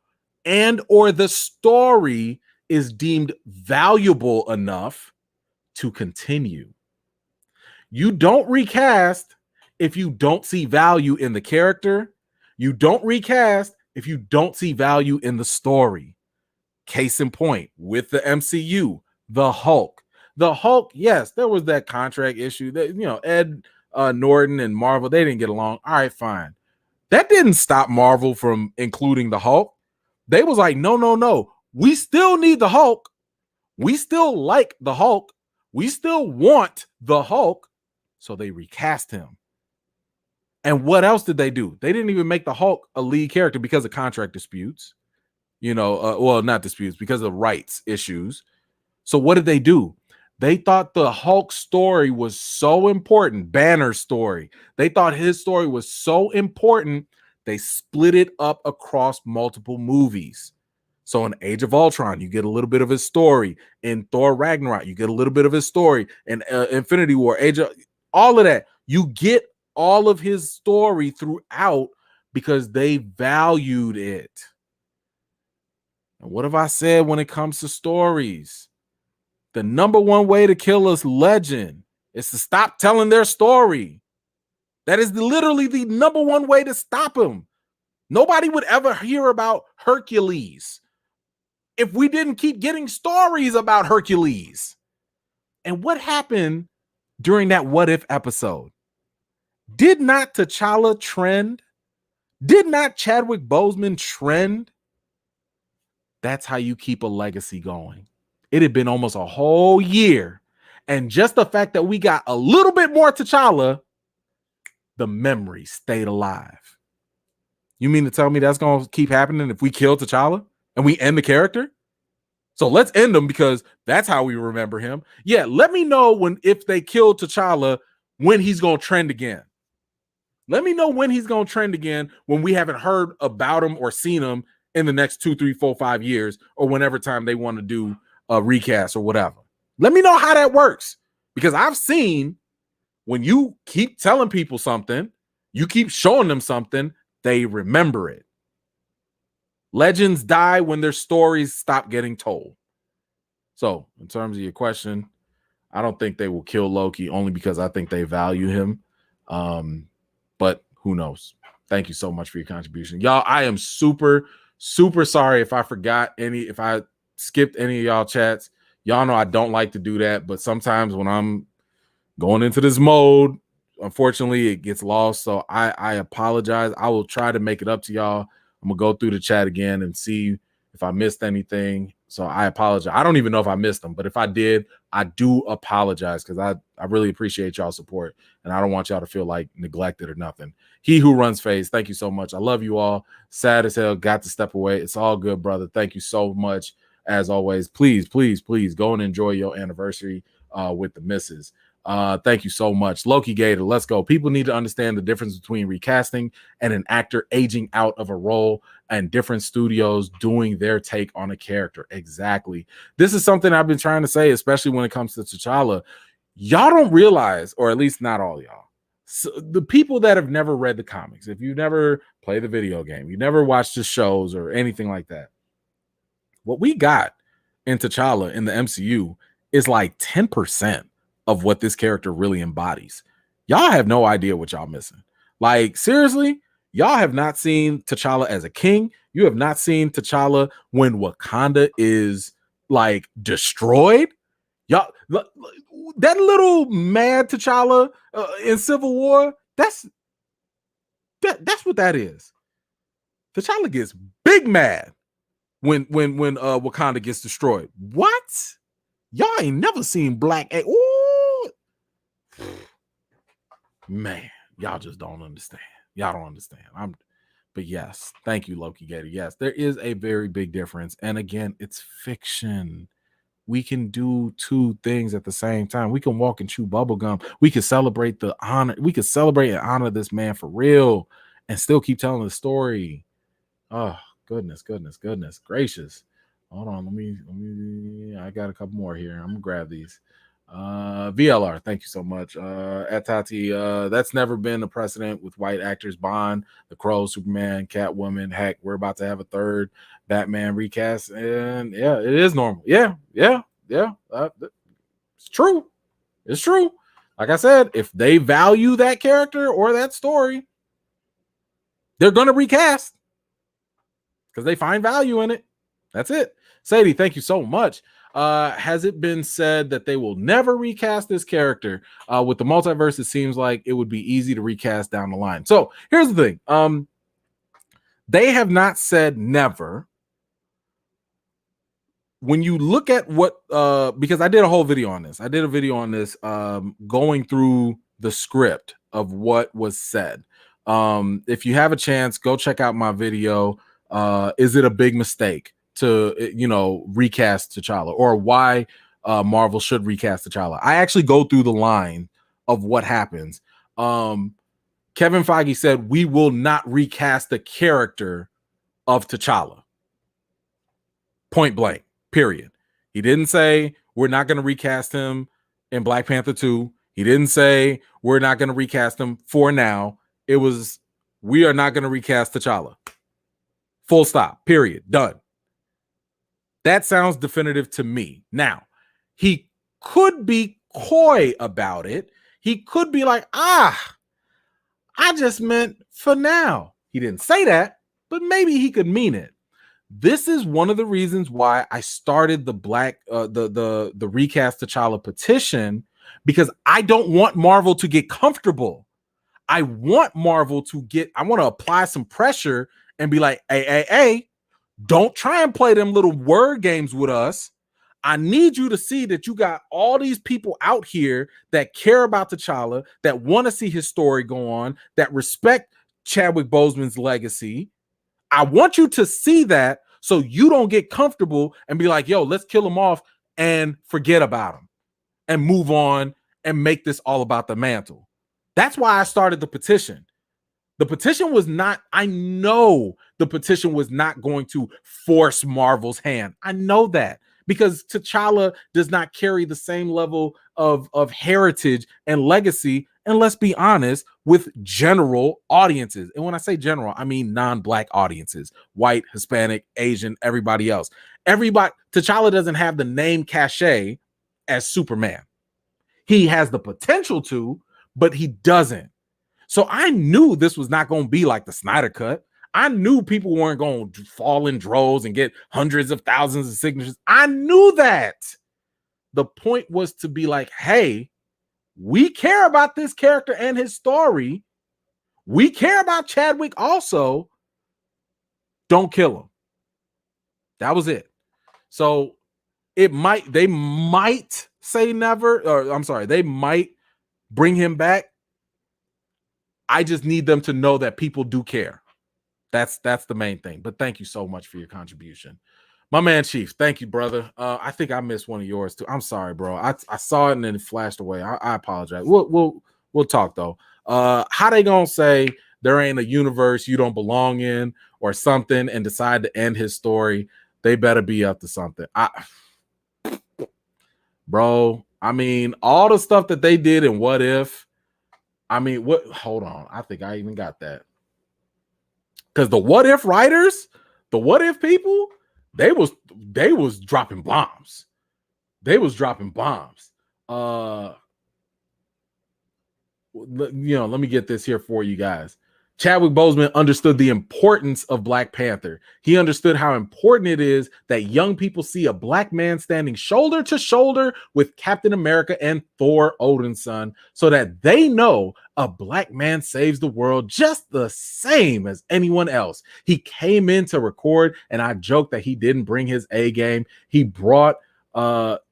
and or the story is deemed valuable enough to continue. You don't recast if you don't see value in the character. You don't recast if you don't see value in the story. Case in point, with the MCU, the Hulk. The Hulk, yes, there was that contract issue that, Ed Norton and Marvel, they didn't get along. All right, fine. That didn't stop Marvel from including the Hulk. They was like, no. We still need the Hulk. We still like the Hulk. We still want the Hulk. So they recast him. And what else did they do? They didn't even make the Hulk a lead character because of contract disputes. Not disputes, because of rights issues. So what did they do? They thought the Hulk story was so important, Banner's story. They thought his story was so important, they split it up across multiple movies. So in Age of Ultron, you get a little bit of his story. In Thor Ragnarok, you get a little bit of his story. In Infinity War, all of that. You get all of his story throughout because they valued it. And what have I said when it comes to stories? The number one way to kill a legend is to stop telling their story. That is literally the number one way to stop him. Nobody would ever hear about Hercules if we didn't keep getting stories about Hercules. And what happened during that What If episode? Did not T'Challa trend? Did not Chadwick Boseman trend? That's how you keep a legacy going. It had been almost a whole year. And just the fact that we got a little bit more T'Challa, the memory stayed alive. You mean to tell me that's going to keep happening if we kill T'Challa and we end the character? So let's end him because that's how we remember him. Yeah, let me know if they kill T'Challa, when he's going to trend again. Let me know when he's going to trend again when we haven't heard about him or seen him in the next 2, 3, 4, 5 years or whenever time they want to do a recast or whatever. Let me know how that works, because I've seen when you keep telling people something, you keep showing them something, they remember it. Legends die when their stories stop getting told. So in terms of your question, I don't think they will kill Loki, only because I think they value him. But who knows? Thank you so much for your contribution. Y'all, I am super, super sorry if I skipped any of y'all chats. Y'all know I don't like to do that, but sometimes when I'm going into this mode, unfortunately, it gets lost. So I apologize. I will try to make it up to y'all. I'm going to go through the chat again and see if I missed anything. So I apologize. I don't even know if I missed them, but if I did, I do apologize, because I really appreciate y'all's support, and I don't want y'all to feel like neglected or nothing. He Who Runs Phase, thank you so much. I love you all. Sad as hell, got to step away. It's all good, brother. Thank you so much. As always, please go and enjoy your anniversary with the missus. Thank you so much. Loki Gator, let's go. People need to understand the difference between recasting and an actor aging out of a role, and different studios doing their take on a character. Exactly. This is something I've been trying to say, especially when it comes to T'Challa. Y'all don't realize, or at least not all y'all, so the people that have never read the comics, if you never play the video game, you never watched the shows or anything like that, what we got in T'Challa in the MCU is like 10% of what this character really embodies. Y'all have no idea what y'all missing. Like, seriously, y'all have not seen T'Challa as a king. You have not seen T'Challa when Wakanda is like destroyed. Y'all, that little mad T'Challa in Civil War, that's what that is. T'Challa gets big mad when Wakanda gets destroyed. What? Y'all ain't never seen Black. Ooh, man, y'all just don't understand. Y'all don't understand. But yes, thank you, Loki Gator. Yes, there is a very big difference. And again, it's fiction. We can do two things at the same time. We can walk and chew bubblegum. We can celebrate the honor. We can celebrate and honor this man for real and still keep telling the story. Oh, goodness gracious. Hold on. Let me I got a couple more here. I'm gonna grab these. VLR, thank you so much. At Tati, that's never been a precedent with white actors. Bond, The Crow, Superman, Catwoman. Heck, we're about to have a third Batman recast, and yeah, it is normal. Yeah. It's true. It's true. Like I said, if they value that character or that story, they're gonna recast because they find value in it. That's it. Sadie, thank you so much. Has it been said that they will never recast this character? With the multiverse, it seems like it would be easy to recast down the line. So here's the thing. They have not said never. When you look at what, because I did a whole video on this. I did a video on this going through the script of what was said. If you have a chance, go check out my video. Is it a big mistake to, recast T'Challa, or why Marvel should recast T'Challa? I actually go through the line of what happens. Kevin Feige said, we will not recast the character of T'Challa. Point blank, period. He didn't say we're not going to recast him in Black Panther 2. He didn't say we're not going to recast him for now. It was, we are not going to recast T'Challa. Full stop, period, done. That sounds definitive to me. Now, he could be coy about it. He could be like, I just meant for now. He didn't say that, but maybe he could mean it. This is one of the reasons why I started the the recast T'Challa petition, because I don't want Marvel to get comfortable. I want Marvel to I want to apply some pressure and be like, hey, don't try and play them little word games with us. I need you to see that you got all these people out here that care about T'Challa, that want to see his story go on, that respect Chadwick Boseman's legacy. I want you to see that so you don't get comfortable and be like, yo, let's kill him off and forget about him and move on and make this all about the mantle. That's why I started the petition. The petition was not, I know the petition was not going to force Marvel's hand. I know that because T'Challa does not carry the same level of heritage and legacy, and let's be honest, with general audiences. And when I say general, I mean non-black audiences, white, Hispanic, Asian, everybody else. T'Challa doesn't have the name cachet as Superman. He has the potential to, but he doesn't. So I knew this was not going to be like the Snyder Cut. I knew people weren't going to fall in droves and get hundreds of thousands of signatures. I knew that. The point was to be like, hey, we care about this character and his story. We care about Chadwick also. Don't kill him. That was it. So they might say never, or I'm sorry, they might bring him back. I just need them to know that people do care. That's the main thing. But thank you so much for your contribution. My man Chief, thank you, brother. I think I missed one of yours too. I'm sorry, bro. I saw it and then it flashed away. I apologize. We'll talk though. How they gonna say there ain't a universe you don't belong in or something and decide to end his story? They better be up to something. Bro, I mean, all the stuff that they did in What If. I mean, hold on. I think I even got that. Because the What If writers, the What If people, they was dropping bombs. They was dropping bombs. Let me get this here for you guys. Chadwick Boseman understood the importance of Black Panther. He understood how important it is that young people see a black man standing shoulder to shoulder with Captain America and Thor Odin's son, so that they know a black man saves the world just the same as anyone else. He came in to record, and I joked that he didn't bring his A game. He brought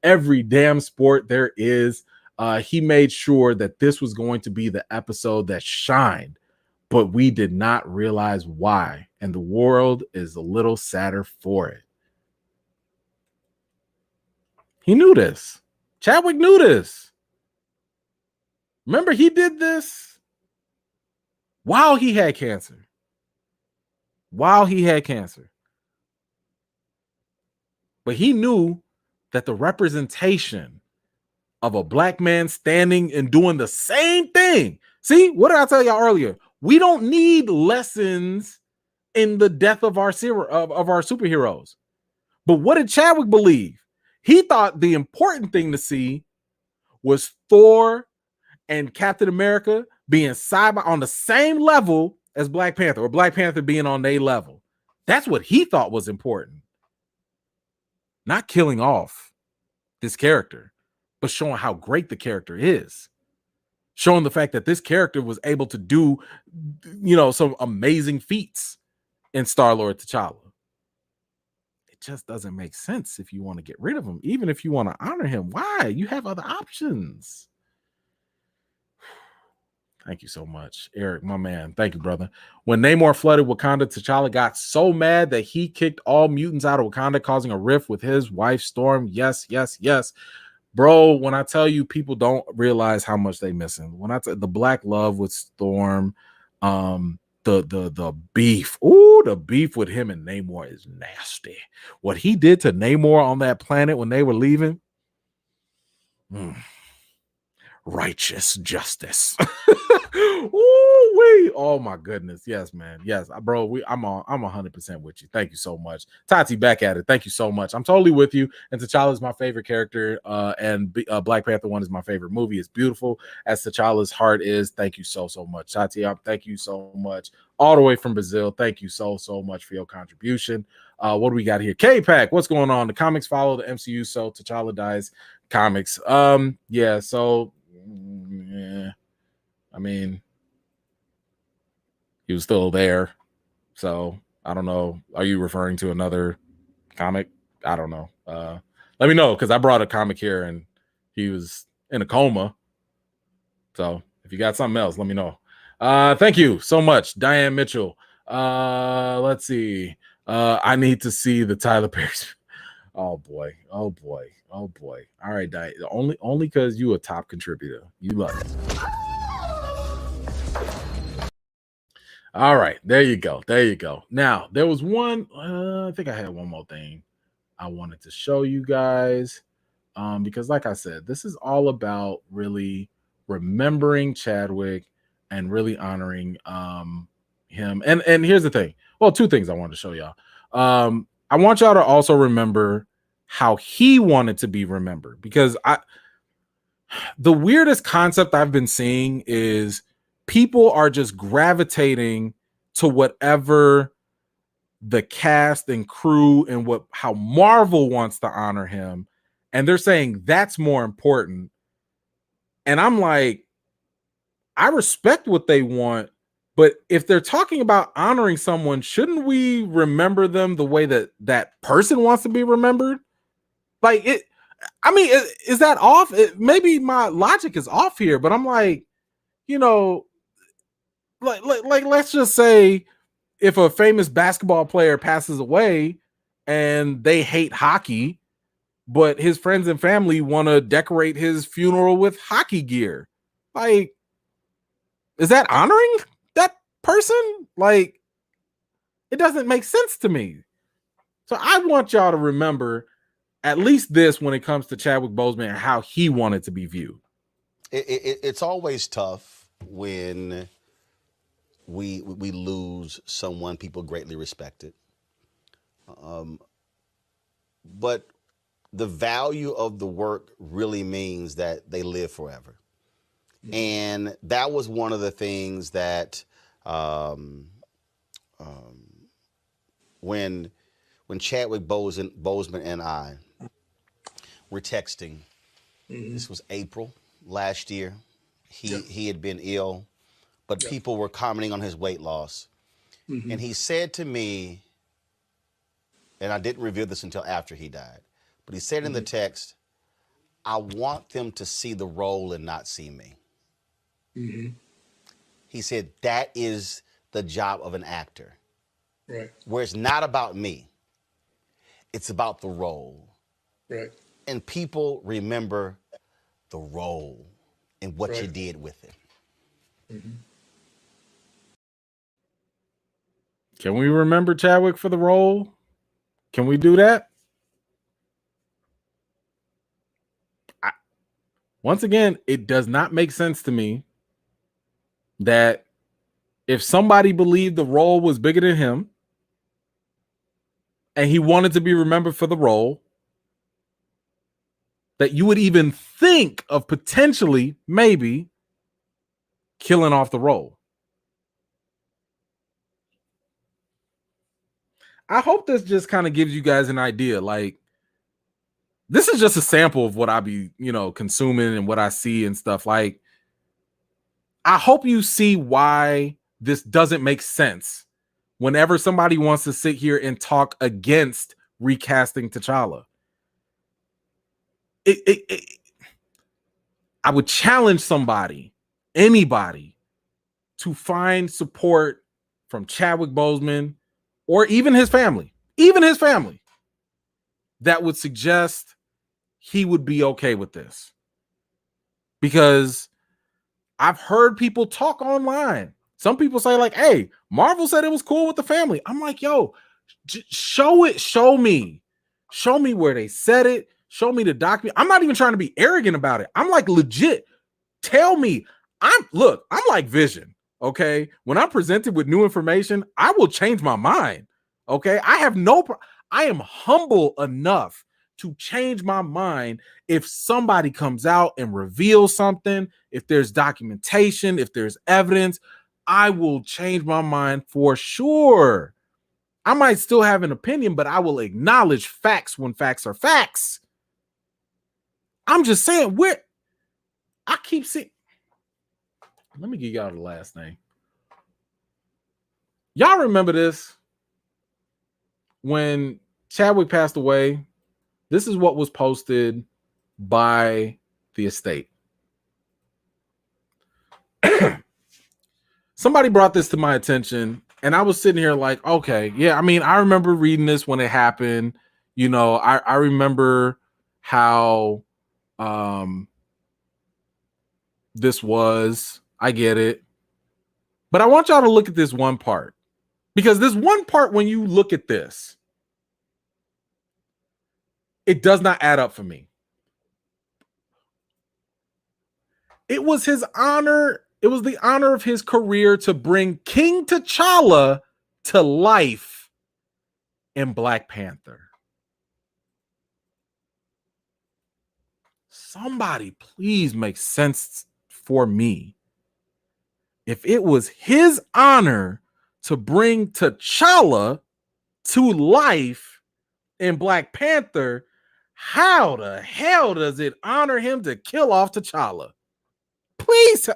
every damn sport there is. He made sure that this was going to be the episode that shined. but we did not realize why. And the world is a little sadder for it. He knew this. Chadwick knew this. Remember, he did this while he had cancer. While he had cancer. But he knew that the representation of a black man standing and doing the same thing. See, what did I tell y'all earlier? We don't need lessons in the death of our superheroes. But what did Chadwick believe? He thought the important thing to see was Thor and Captain America being on the same level as Black Panther, or Black Panther being on their level. That's what he thought was important. Not killing off this character, but showing how great the character is. Showing the fact that this character was able to do, some amazing feats in Star-Lord T'Challa. It just doesn't make sense if you want to get rid of him, even if you want to honor him. Why? You have other options. Thank you so much, Eric, my man. Thank you, brother. When Namor flooded Wakanda, T'Challa got so mad that he kicked all mutants out of Wakanda, causing a rift with his wife, Storm. Yes, yes, yes. Bro, when I tell you, people don't realize how much they missing. When I tell the black love with Storm, the beef. Ooh, the beef with him and Namor is nasty. What he did to Namor on that planet when they were leaving. Righteous justice. Ooh-wee. Oh my goodness. Yes, man. Yes, bro. I'm 100% with you. Thank you so much. Tati, back at it. Thank you so much. I'm totally with you. And T'Challa is my favorite character. And Black Panther 1 is my favorite movie. It's beautiful as T'Challa's heart is. Thank you so much. Tati, thank you so much. All the way from Brazil. Thank you so much for your contribution. What do we got here? K-Pack, what's going on? The comics follow the MCU, so T'Challa dies. Comics. Yeah, so I mean, he was still there. So I don't know. Are you referring to another comic? I don't know. Let me know, because I brought a comic here and he was in a coma. So if you got something else, let me know. Thank you so much, Diane Mitchell. Let's see. I need to see the Tyler Perry. Oh boy. All right, Diane. Only because you a top contributor. You love it. All right, there you go. Now, there was one, I think I had one more thing I wanted to show you guys, because like I said, this is all about really remembering Chadwick and really honoring him. And here's the thing. Well, two things I wanted to show y'all. I want y'all to also remember how he wanted to be remembered, because the weirdest concept I've been seeing is people are just gravitating to whatever the cast and crew and how Marvel wants to honor him, and they're saying that's more important. And I'm like, I respect what they want, but if they're talking about honoring someone, shouldn't we remember them the way that person wants to be remembered? Like it. I mean, is that off? Maybe my logic is off here, but I'm like, like let's just say if a famous basketball player passes away and they hate hockey, but his friends and family want to decorate his funeral with hockey gear. Like, is that honoring that person? Like, it doesn't make sense to me. So I want y'all to remember at least this when it comes to Chadwick Boseman and how he wanted to be viewed. It's always tough when we lose someone people greatly respected. But the value of the work really means that they live forever. Mm-hmm. And that was one of the things that when Chadwick Boseman and I were texting, this was April last year. He had been ill, but people were commenting on his weight loss. Mm-hmm. And he said to me, and I didn't reveal this until after he died, but he said in the text, I want them to see the role and not see me. Mm-hmm. He said that is the job of an actor. Right. Where it's not about me. It's about the role. Right. And people remember the role and what you Right. did with it. Mm-hmm. Can we remember Chadwick for the role? Can we do that? Once again, it does not make sense to me that if somebody believed the role was bigger than him and he wanted to be remembered for the role, that you would even think of potentially, maybe, killing off the role. I hope this just kind of gives you guys an idea. Like, this is just a sample of what I be, consuming and what I see and stuff. Like, I hope you see why this doesn't make sense whenever somebody wants to sit here and talk against recasting T'Challa. I would challenge somebody, anybody, to find support from Chadwick Boseman or even his family, that would suggest he would be okay with this. Because I've heard people talk online. Some people say like, hey, Marvel said it was cool with the family. I'm like, yo, show me where they said it. Show me the document. I'm not even trying to be arrogant about it. I'm like, legit. Tell me. I'm like Vision. Okay. When I'm presented with new information, I will change my mind. Okay. I am humble enough to change my mind if somebody comes out and reveals something, if there's documentation, if there's evidence, I will change my mind for sure. I might still have an opinion, but I will acknowledge facts when facts are facts. I'm just saying, I keep seeing. Let me give y'all the last name. Y'all remember this? When Chadwick passed away, this is what was posted by the estate. Somebody brought this to my attention, and I was sitting here like, okay, yeah, I mean, I remember reading this when it happened. I remember how this was. I get it. But I want y'all to look at this one part. Because this one part, when you look at this, it does not add up for me. It was his honor. It was the honor of his career to bring King T'Challa to life in Black Panther. Somebody please make sense for me. If it was his honor to bring T'Challa to life in Black Panther, how the hell does it honor him to kill off T'Challa? Please.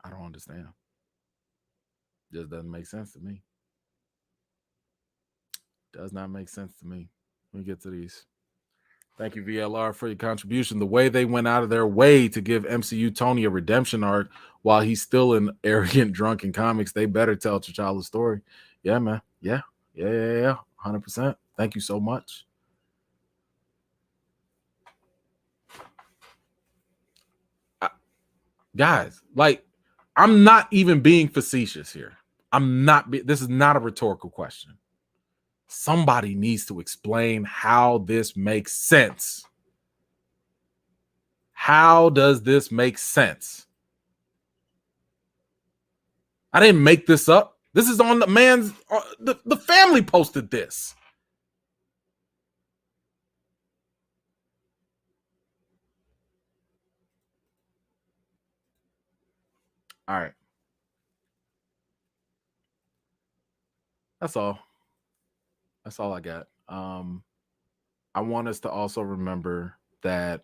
I don't understand. Just doesn't make sense to me. Does not make sense to me. Let me get to these. Thank you, VLR, for your contribution. The way they went out of their way to give MCU Tony a redemption arc while he's still an arrogant, drunk in comics, they better tell T'Challa's story. Yeah, man. Yeah. 100%. Thank you so much. Guys, like, I'm not even being facetious here. This is not a rhetorical question. Somebody needs to explain how this makes sense. How does this make sense? I didn't make this up. This is on the man's, the family posted this. All right. That's all. That's all I got. I want us to also remember that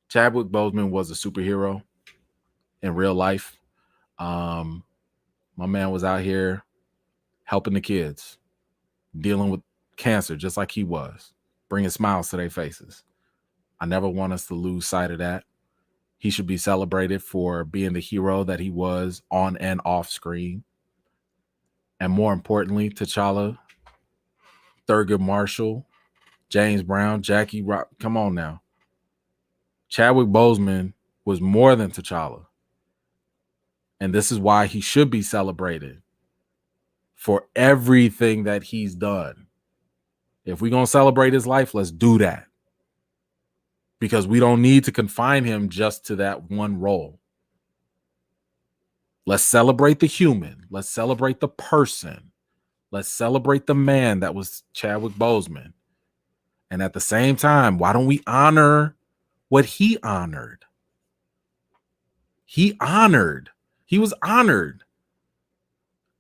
Chadwick Boseman was a superhero in real life. My man was out here helping the kids, dealing with cancer just like he was, bringing smiles to their faces. I never want us to lose sight of that. He should be celebrated for being the hero that he was on and off screen. And more importantly, T'Challa, Thurgood Marshall, James Brown, Jackie Rock. Come on now. Chadwick Boseman was more than T'Challa. And this is why he should be celebrated for everything that he's done. If we're going to celebrate his life, let's do that. Because we don't need to confine him just to that one role. Let's celebrate the human. Let's celebrate the person. Let's celebrate the man that was Chadwick Boseman. And at the same time, why don't we honor what he honored? He was honored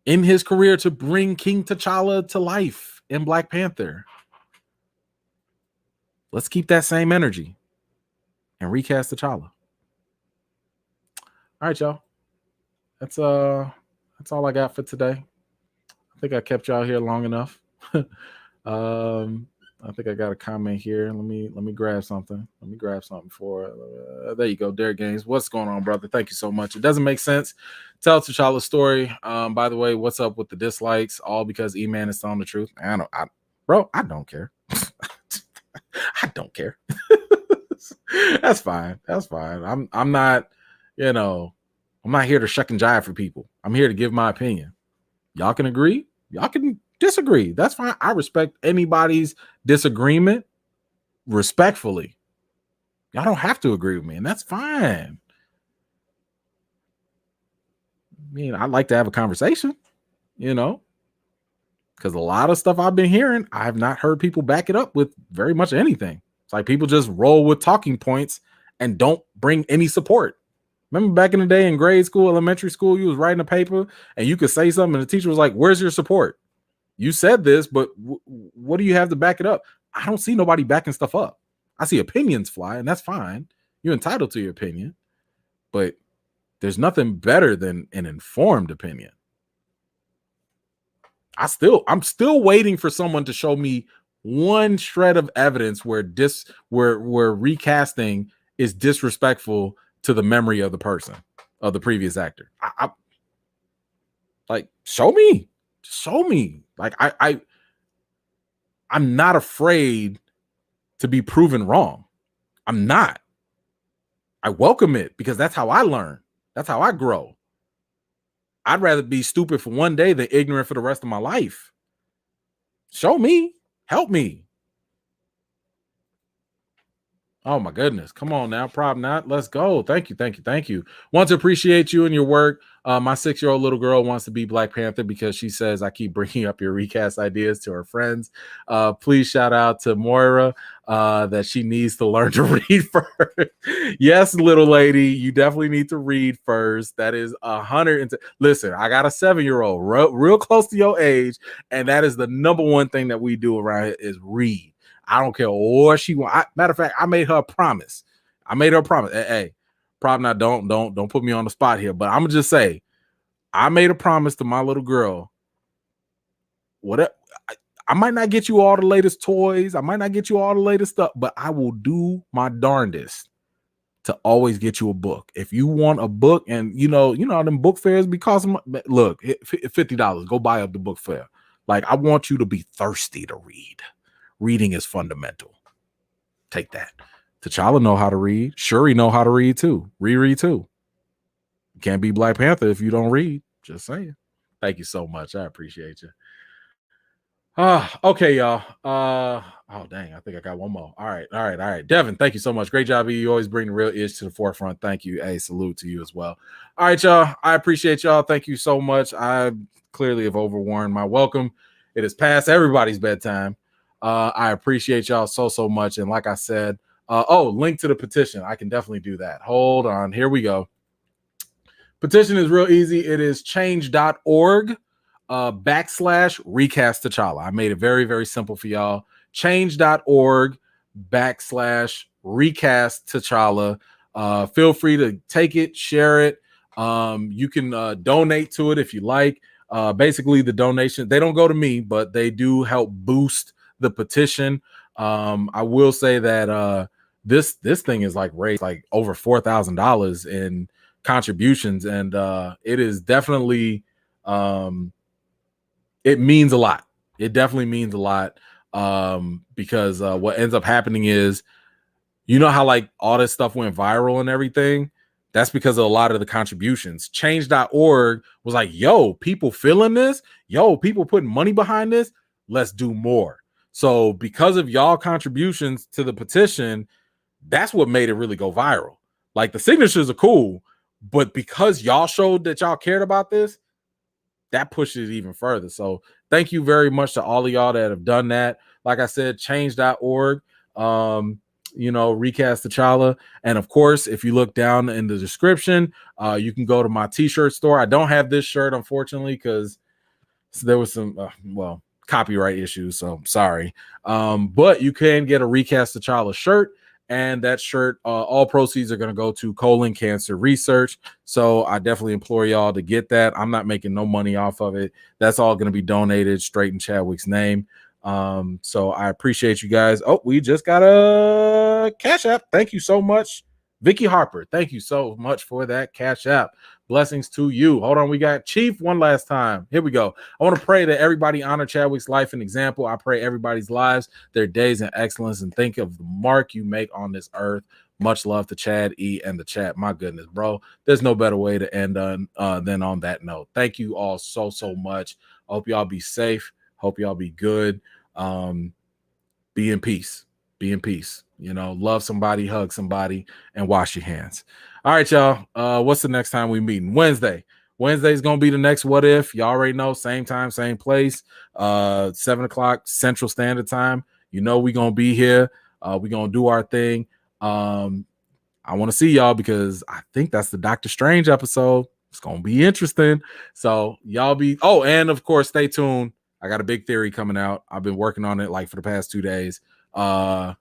in his career to bring King T'Challa to life in Black Panther. Let's keep that same energy and recast T'Challa. All right, y'all. That's all I got for today. I think I kept y'all here long enough. I think I got a comment here. Let me grab something. Let me grab something for there you go, Derek Gaines. What's going on, brother? Thank you so much. It doesn't make sense. Tell T'Challa's story. By the way, what's up with the dislikes? All because E-Man is telling the truth. I don't care. I don't care. That's fine. That's fine. I'm not, I'm not here to shuck and jive for people. I'm here to give my opinion. Y'all can agree. Y'all can disagree. That's fine. I respect anybody's disagreement respectfully. Y'all don't have to agree with me, and that's fine. I mean, I'd like to have a conversation, because a lot of stuff I've been hearing, I have not heard people back it up with very much anything. It's like people just roll with talking points and don't bring any support. Remember back in the day in grade school, elementary school, you was writing a paper and you could say something and the teacher was like, where's your support? You said this, but what do you have to back it up? I don't see nobody backing stuff up. I see opinions fly, and that's fine. You're entitled to your opinion, but there's nothing better than an informed opinion. I'm still waiting for someone to show me one shred of evidence where recasting is disrespectful to the memory of the person, of the previous actor. Like, show me. Like, I'm not afraid to be proven wrong. I'm not. I welcome it because that's how I learn. That's how I grow. I'd rather be stupid for one day than ignorant for the rest of my life. Show me. Help me. Oh my goodness. Come on now. Problem not. Let's go. Thank you. Want to appreciate you and your work. My 6-year-old little girl wants to be Black Panther because she says I keep bringing up your recast ideas to her friends. Please shout out to Moira that she needs to learn to read first. Yes, little lady, you definitely need to read first. That is 100. Listen, I got a 7-year-old real close to your age, and that is the number one thing that we do around here is read. I don't care what she wants. Matter of fact, I made her a promise. Hey, probably not. Don't put me on the spot here, but I'm gonna just say, I made a promise to my little girl. Whatever, I might not get you all the latest toys. I might not get you all the latest stuff, but I will do my darndest to always get you a book. If you want a book, and you know them book fairs be costing. Look, $50. Go buy up the book fair. Like, I want you to be thirsty to read. Reading is fundamental. Take that. T'Challa know how to read. Shuri know how to read too. Reread too. You can't be Black Panther if you don't read. Just saying. Thank you so much. I appreciate you. Okay, y'all. Oh dang, I think I got one more. All right. Devin, thank you so much. Great job. You always bring the real ish to the forefront. Thank you. Hey, salute to you as well. All right, y'all. I appreciate y'all. Thank you so much. I clearly have overworn my welcome. It is past everybody's bedtime. I appreciate y'all so much. And like I said, link to the petition. I can definitely do that. Hold on. Here we go. Petition is real easy. It is change.org /recast T'Challa. I made it very, very simple for y'all. Change.org /recast T'Challa. Feel free to take it, share it. You can donate to it if you like. Basically, the donation, they don't go to me, but they do help boost the petition. I will say that this thing is like raised like over $4,000 in contributions, and it is definitely it means a lot. It definitely means a lot because what ends up happening is, you know how like all this stuff went viral and everything? That's because of a lot of the contributions. Change.org was like, yo, people feeling this? Yo, people putting money behind this? Let's do more. So because of y'all contributions to the petition, that's what made it really go viral. Like the signatures are cool, but because y'all showed that y'all cared about this, that pushed it even further. So thank you very much to all of y'all that have done that. Like I said, change.org. Recast T'Challa. And of course, if you look down in the description, you can go to my t-shirt store. I don't have this shirt, unfortunately, because there was some copyright issues, so sorry. But you can get a Recast T'Challa shirt, and that shirt, all proceeds are going to go to colon cancer research. So I definitely implore y'all to get that. I'm not making no money off of it. That's all going to be donated straight in Chadwick's name. So I appreciate you guys. Oh, we just got a Cash App. Thank you so much, Vicky Harper. Thank you so much for that Cash App. Blessings to you. Hold on, we got Chief one last time. Here we go. I want to pray that everybody honor Chadwick's life and example. I pray everybody's lives, their days in excellence, and think of the mark you make on this earth. Much love to Chad E and the chat. My goodness, bro. There's no better way to end than on that note. Thank you all so much. I hope y'all be safe. Hope y'all be good. Be in peace. Be in peace. Love somebody, hug somebody, and wash your hands. All right, y'all. What's the next time we meeting? Wednesday. Wednesday's gonna be the next What If. Y'all already know, same time, same place. 7:00 Central Standard Time. We gonna be here. We gonna do our thing. I want to see y'all because I think that's the Doctor Strange episode. It's gonna be interesting. So y'all be. Oh, and of course, stay tuned. I got a big theory coming out. I've been working on it like for the past 2 days. Y'all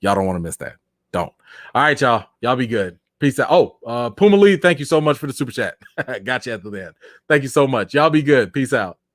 don't want to miss that. Don't. All right, y'all. Y'all be good. Peace out. Oh, Puma Lee, thank you so much for the super chat. Got you at the end. Thank you so much. Y'all be good. Peace out.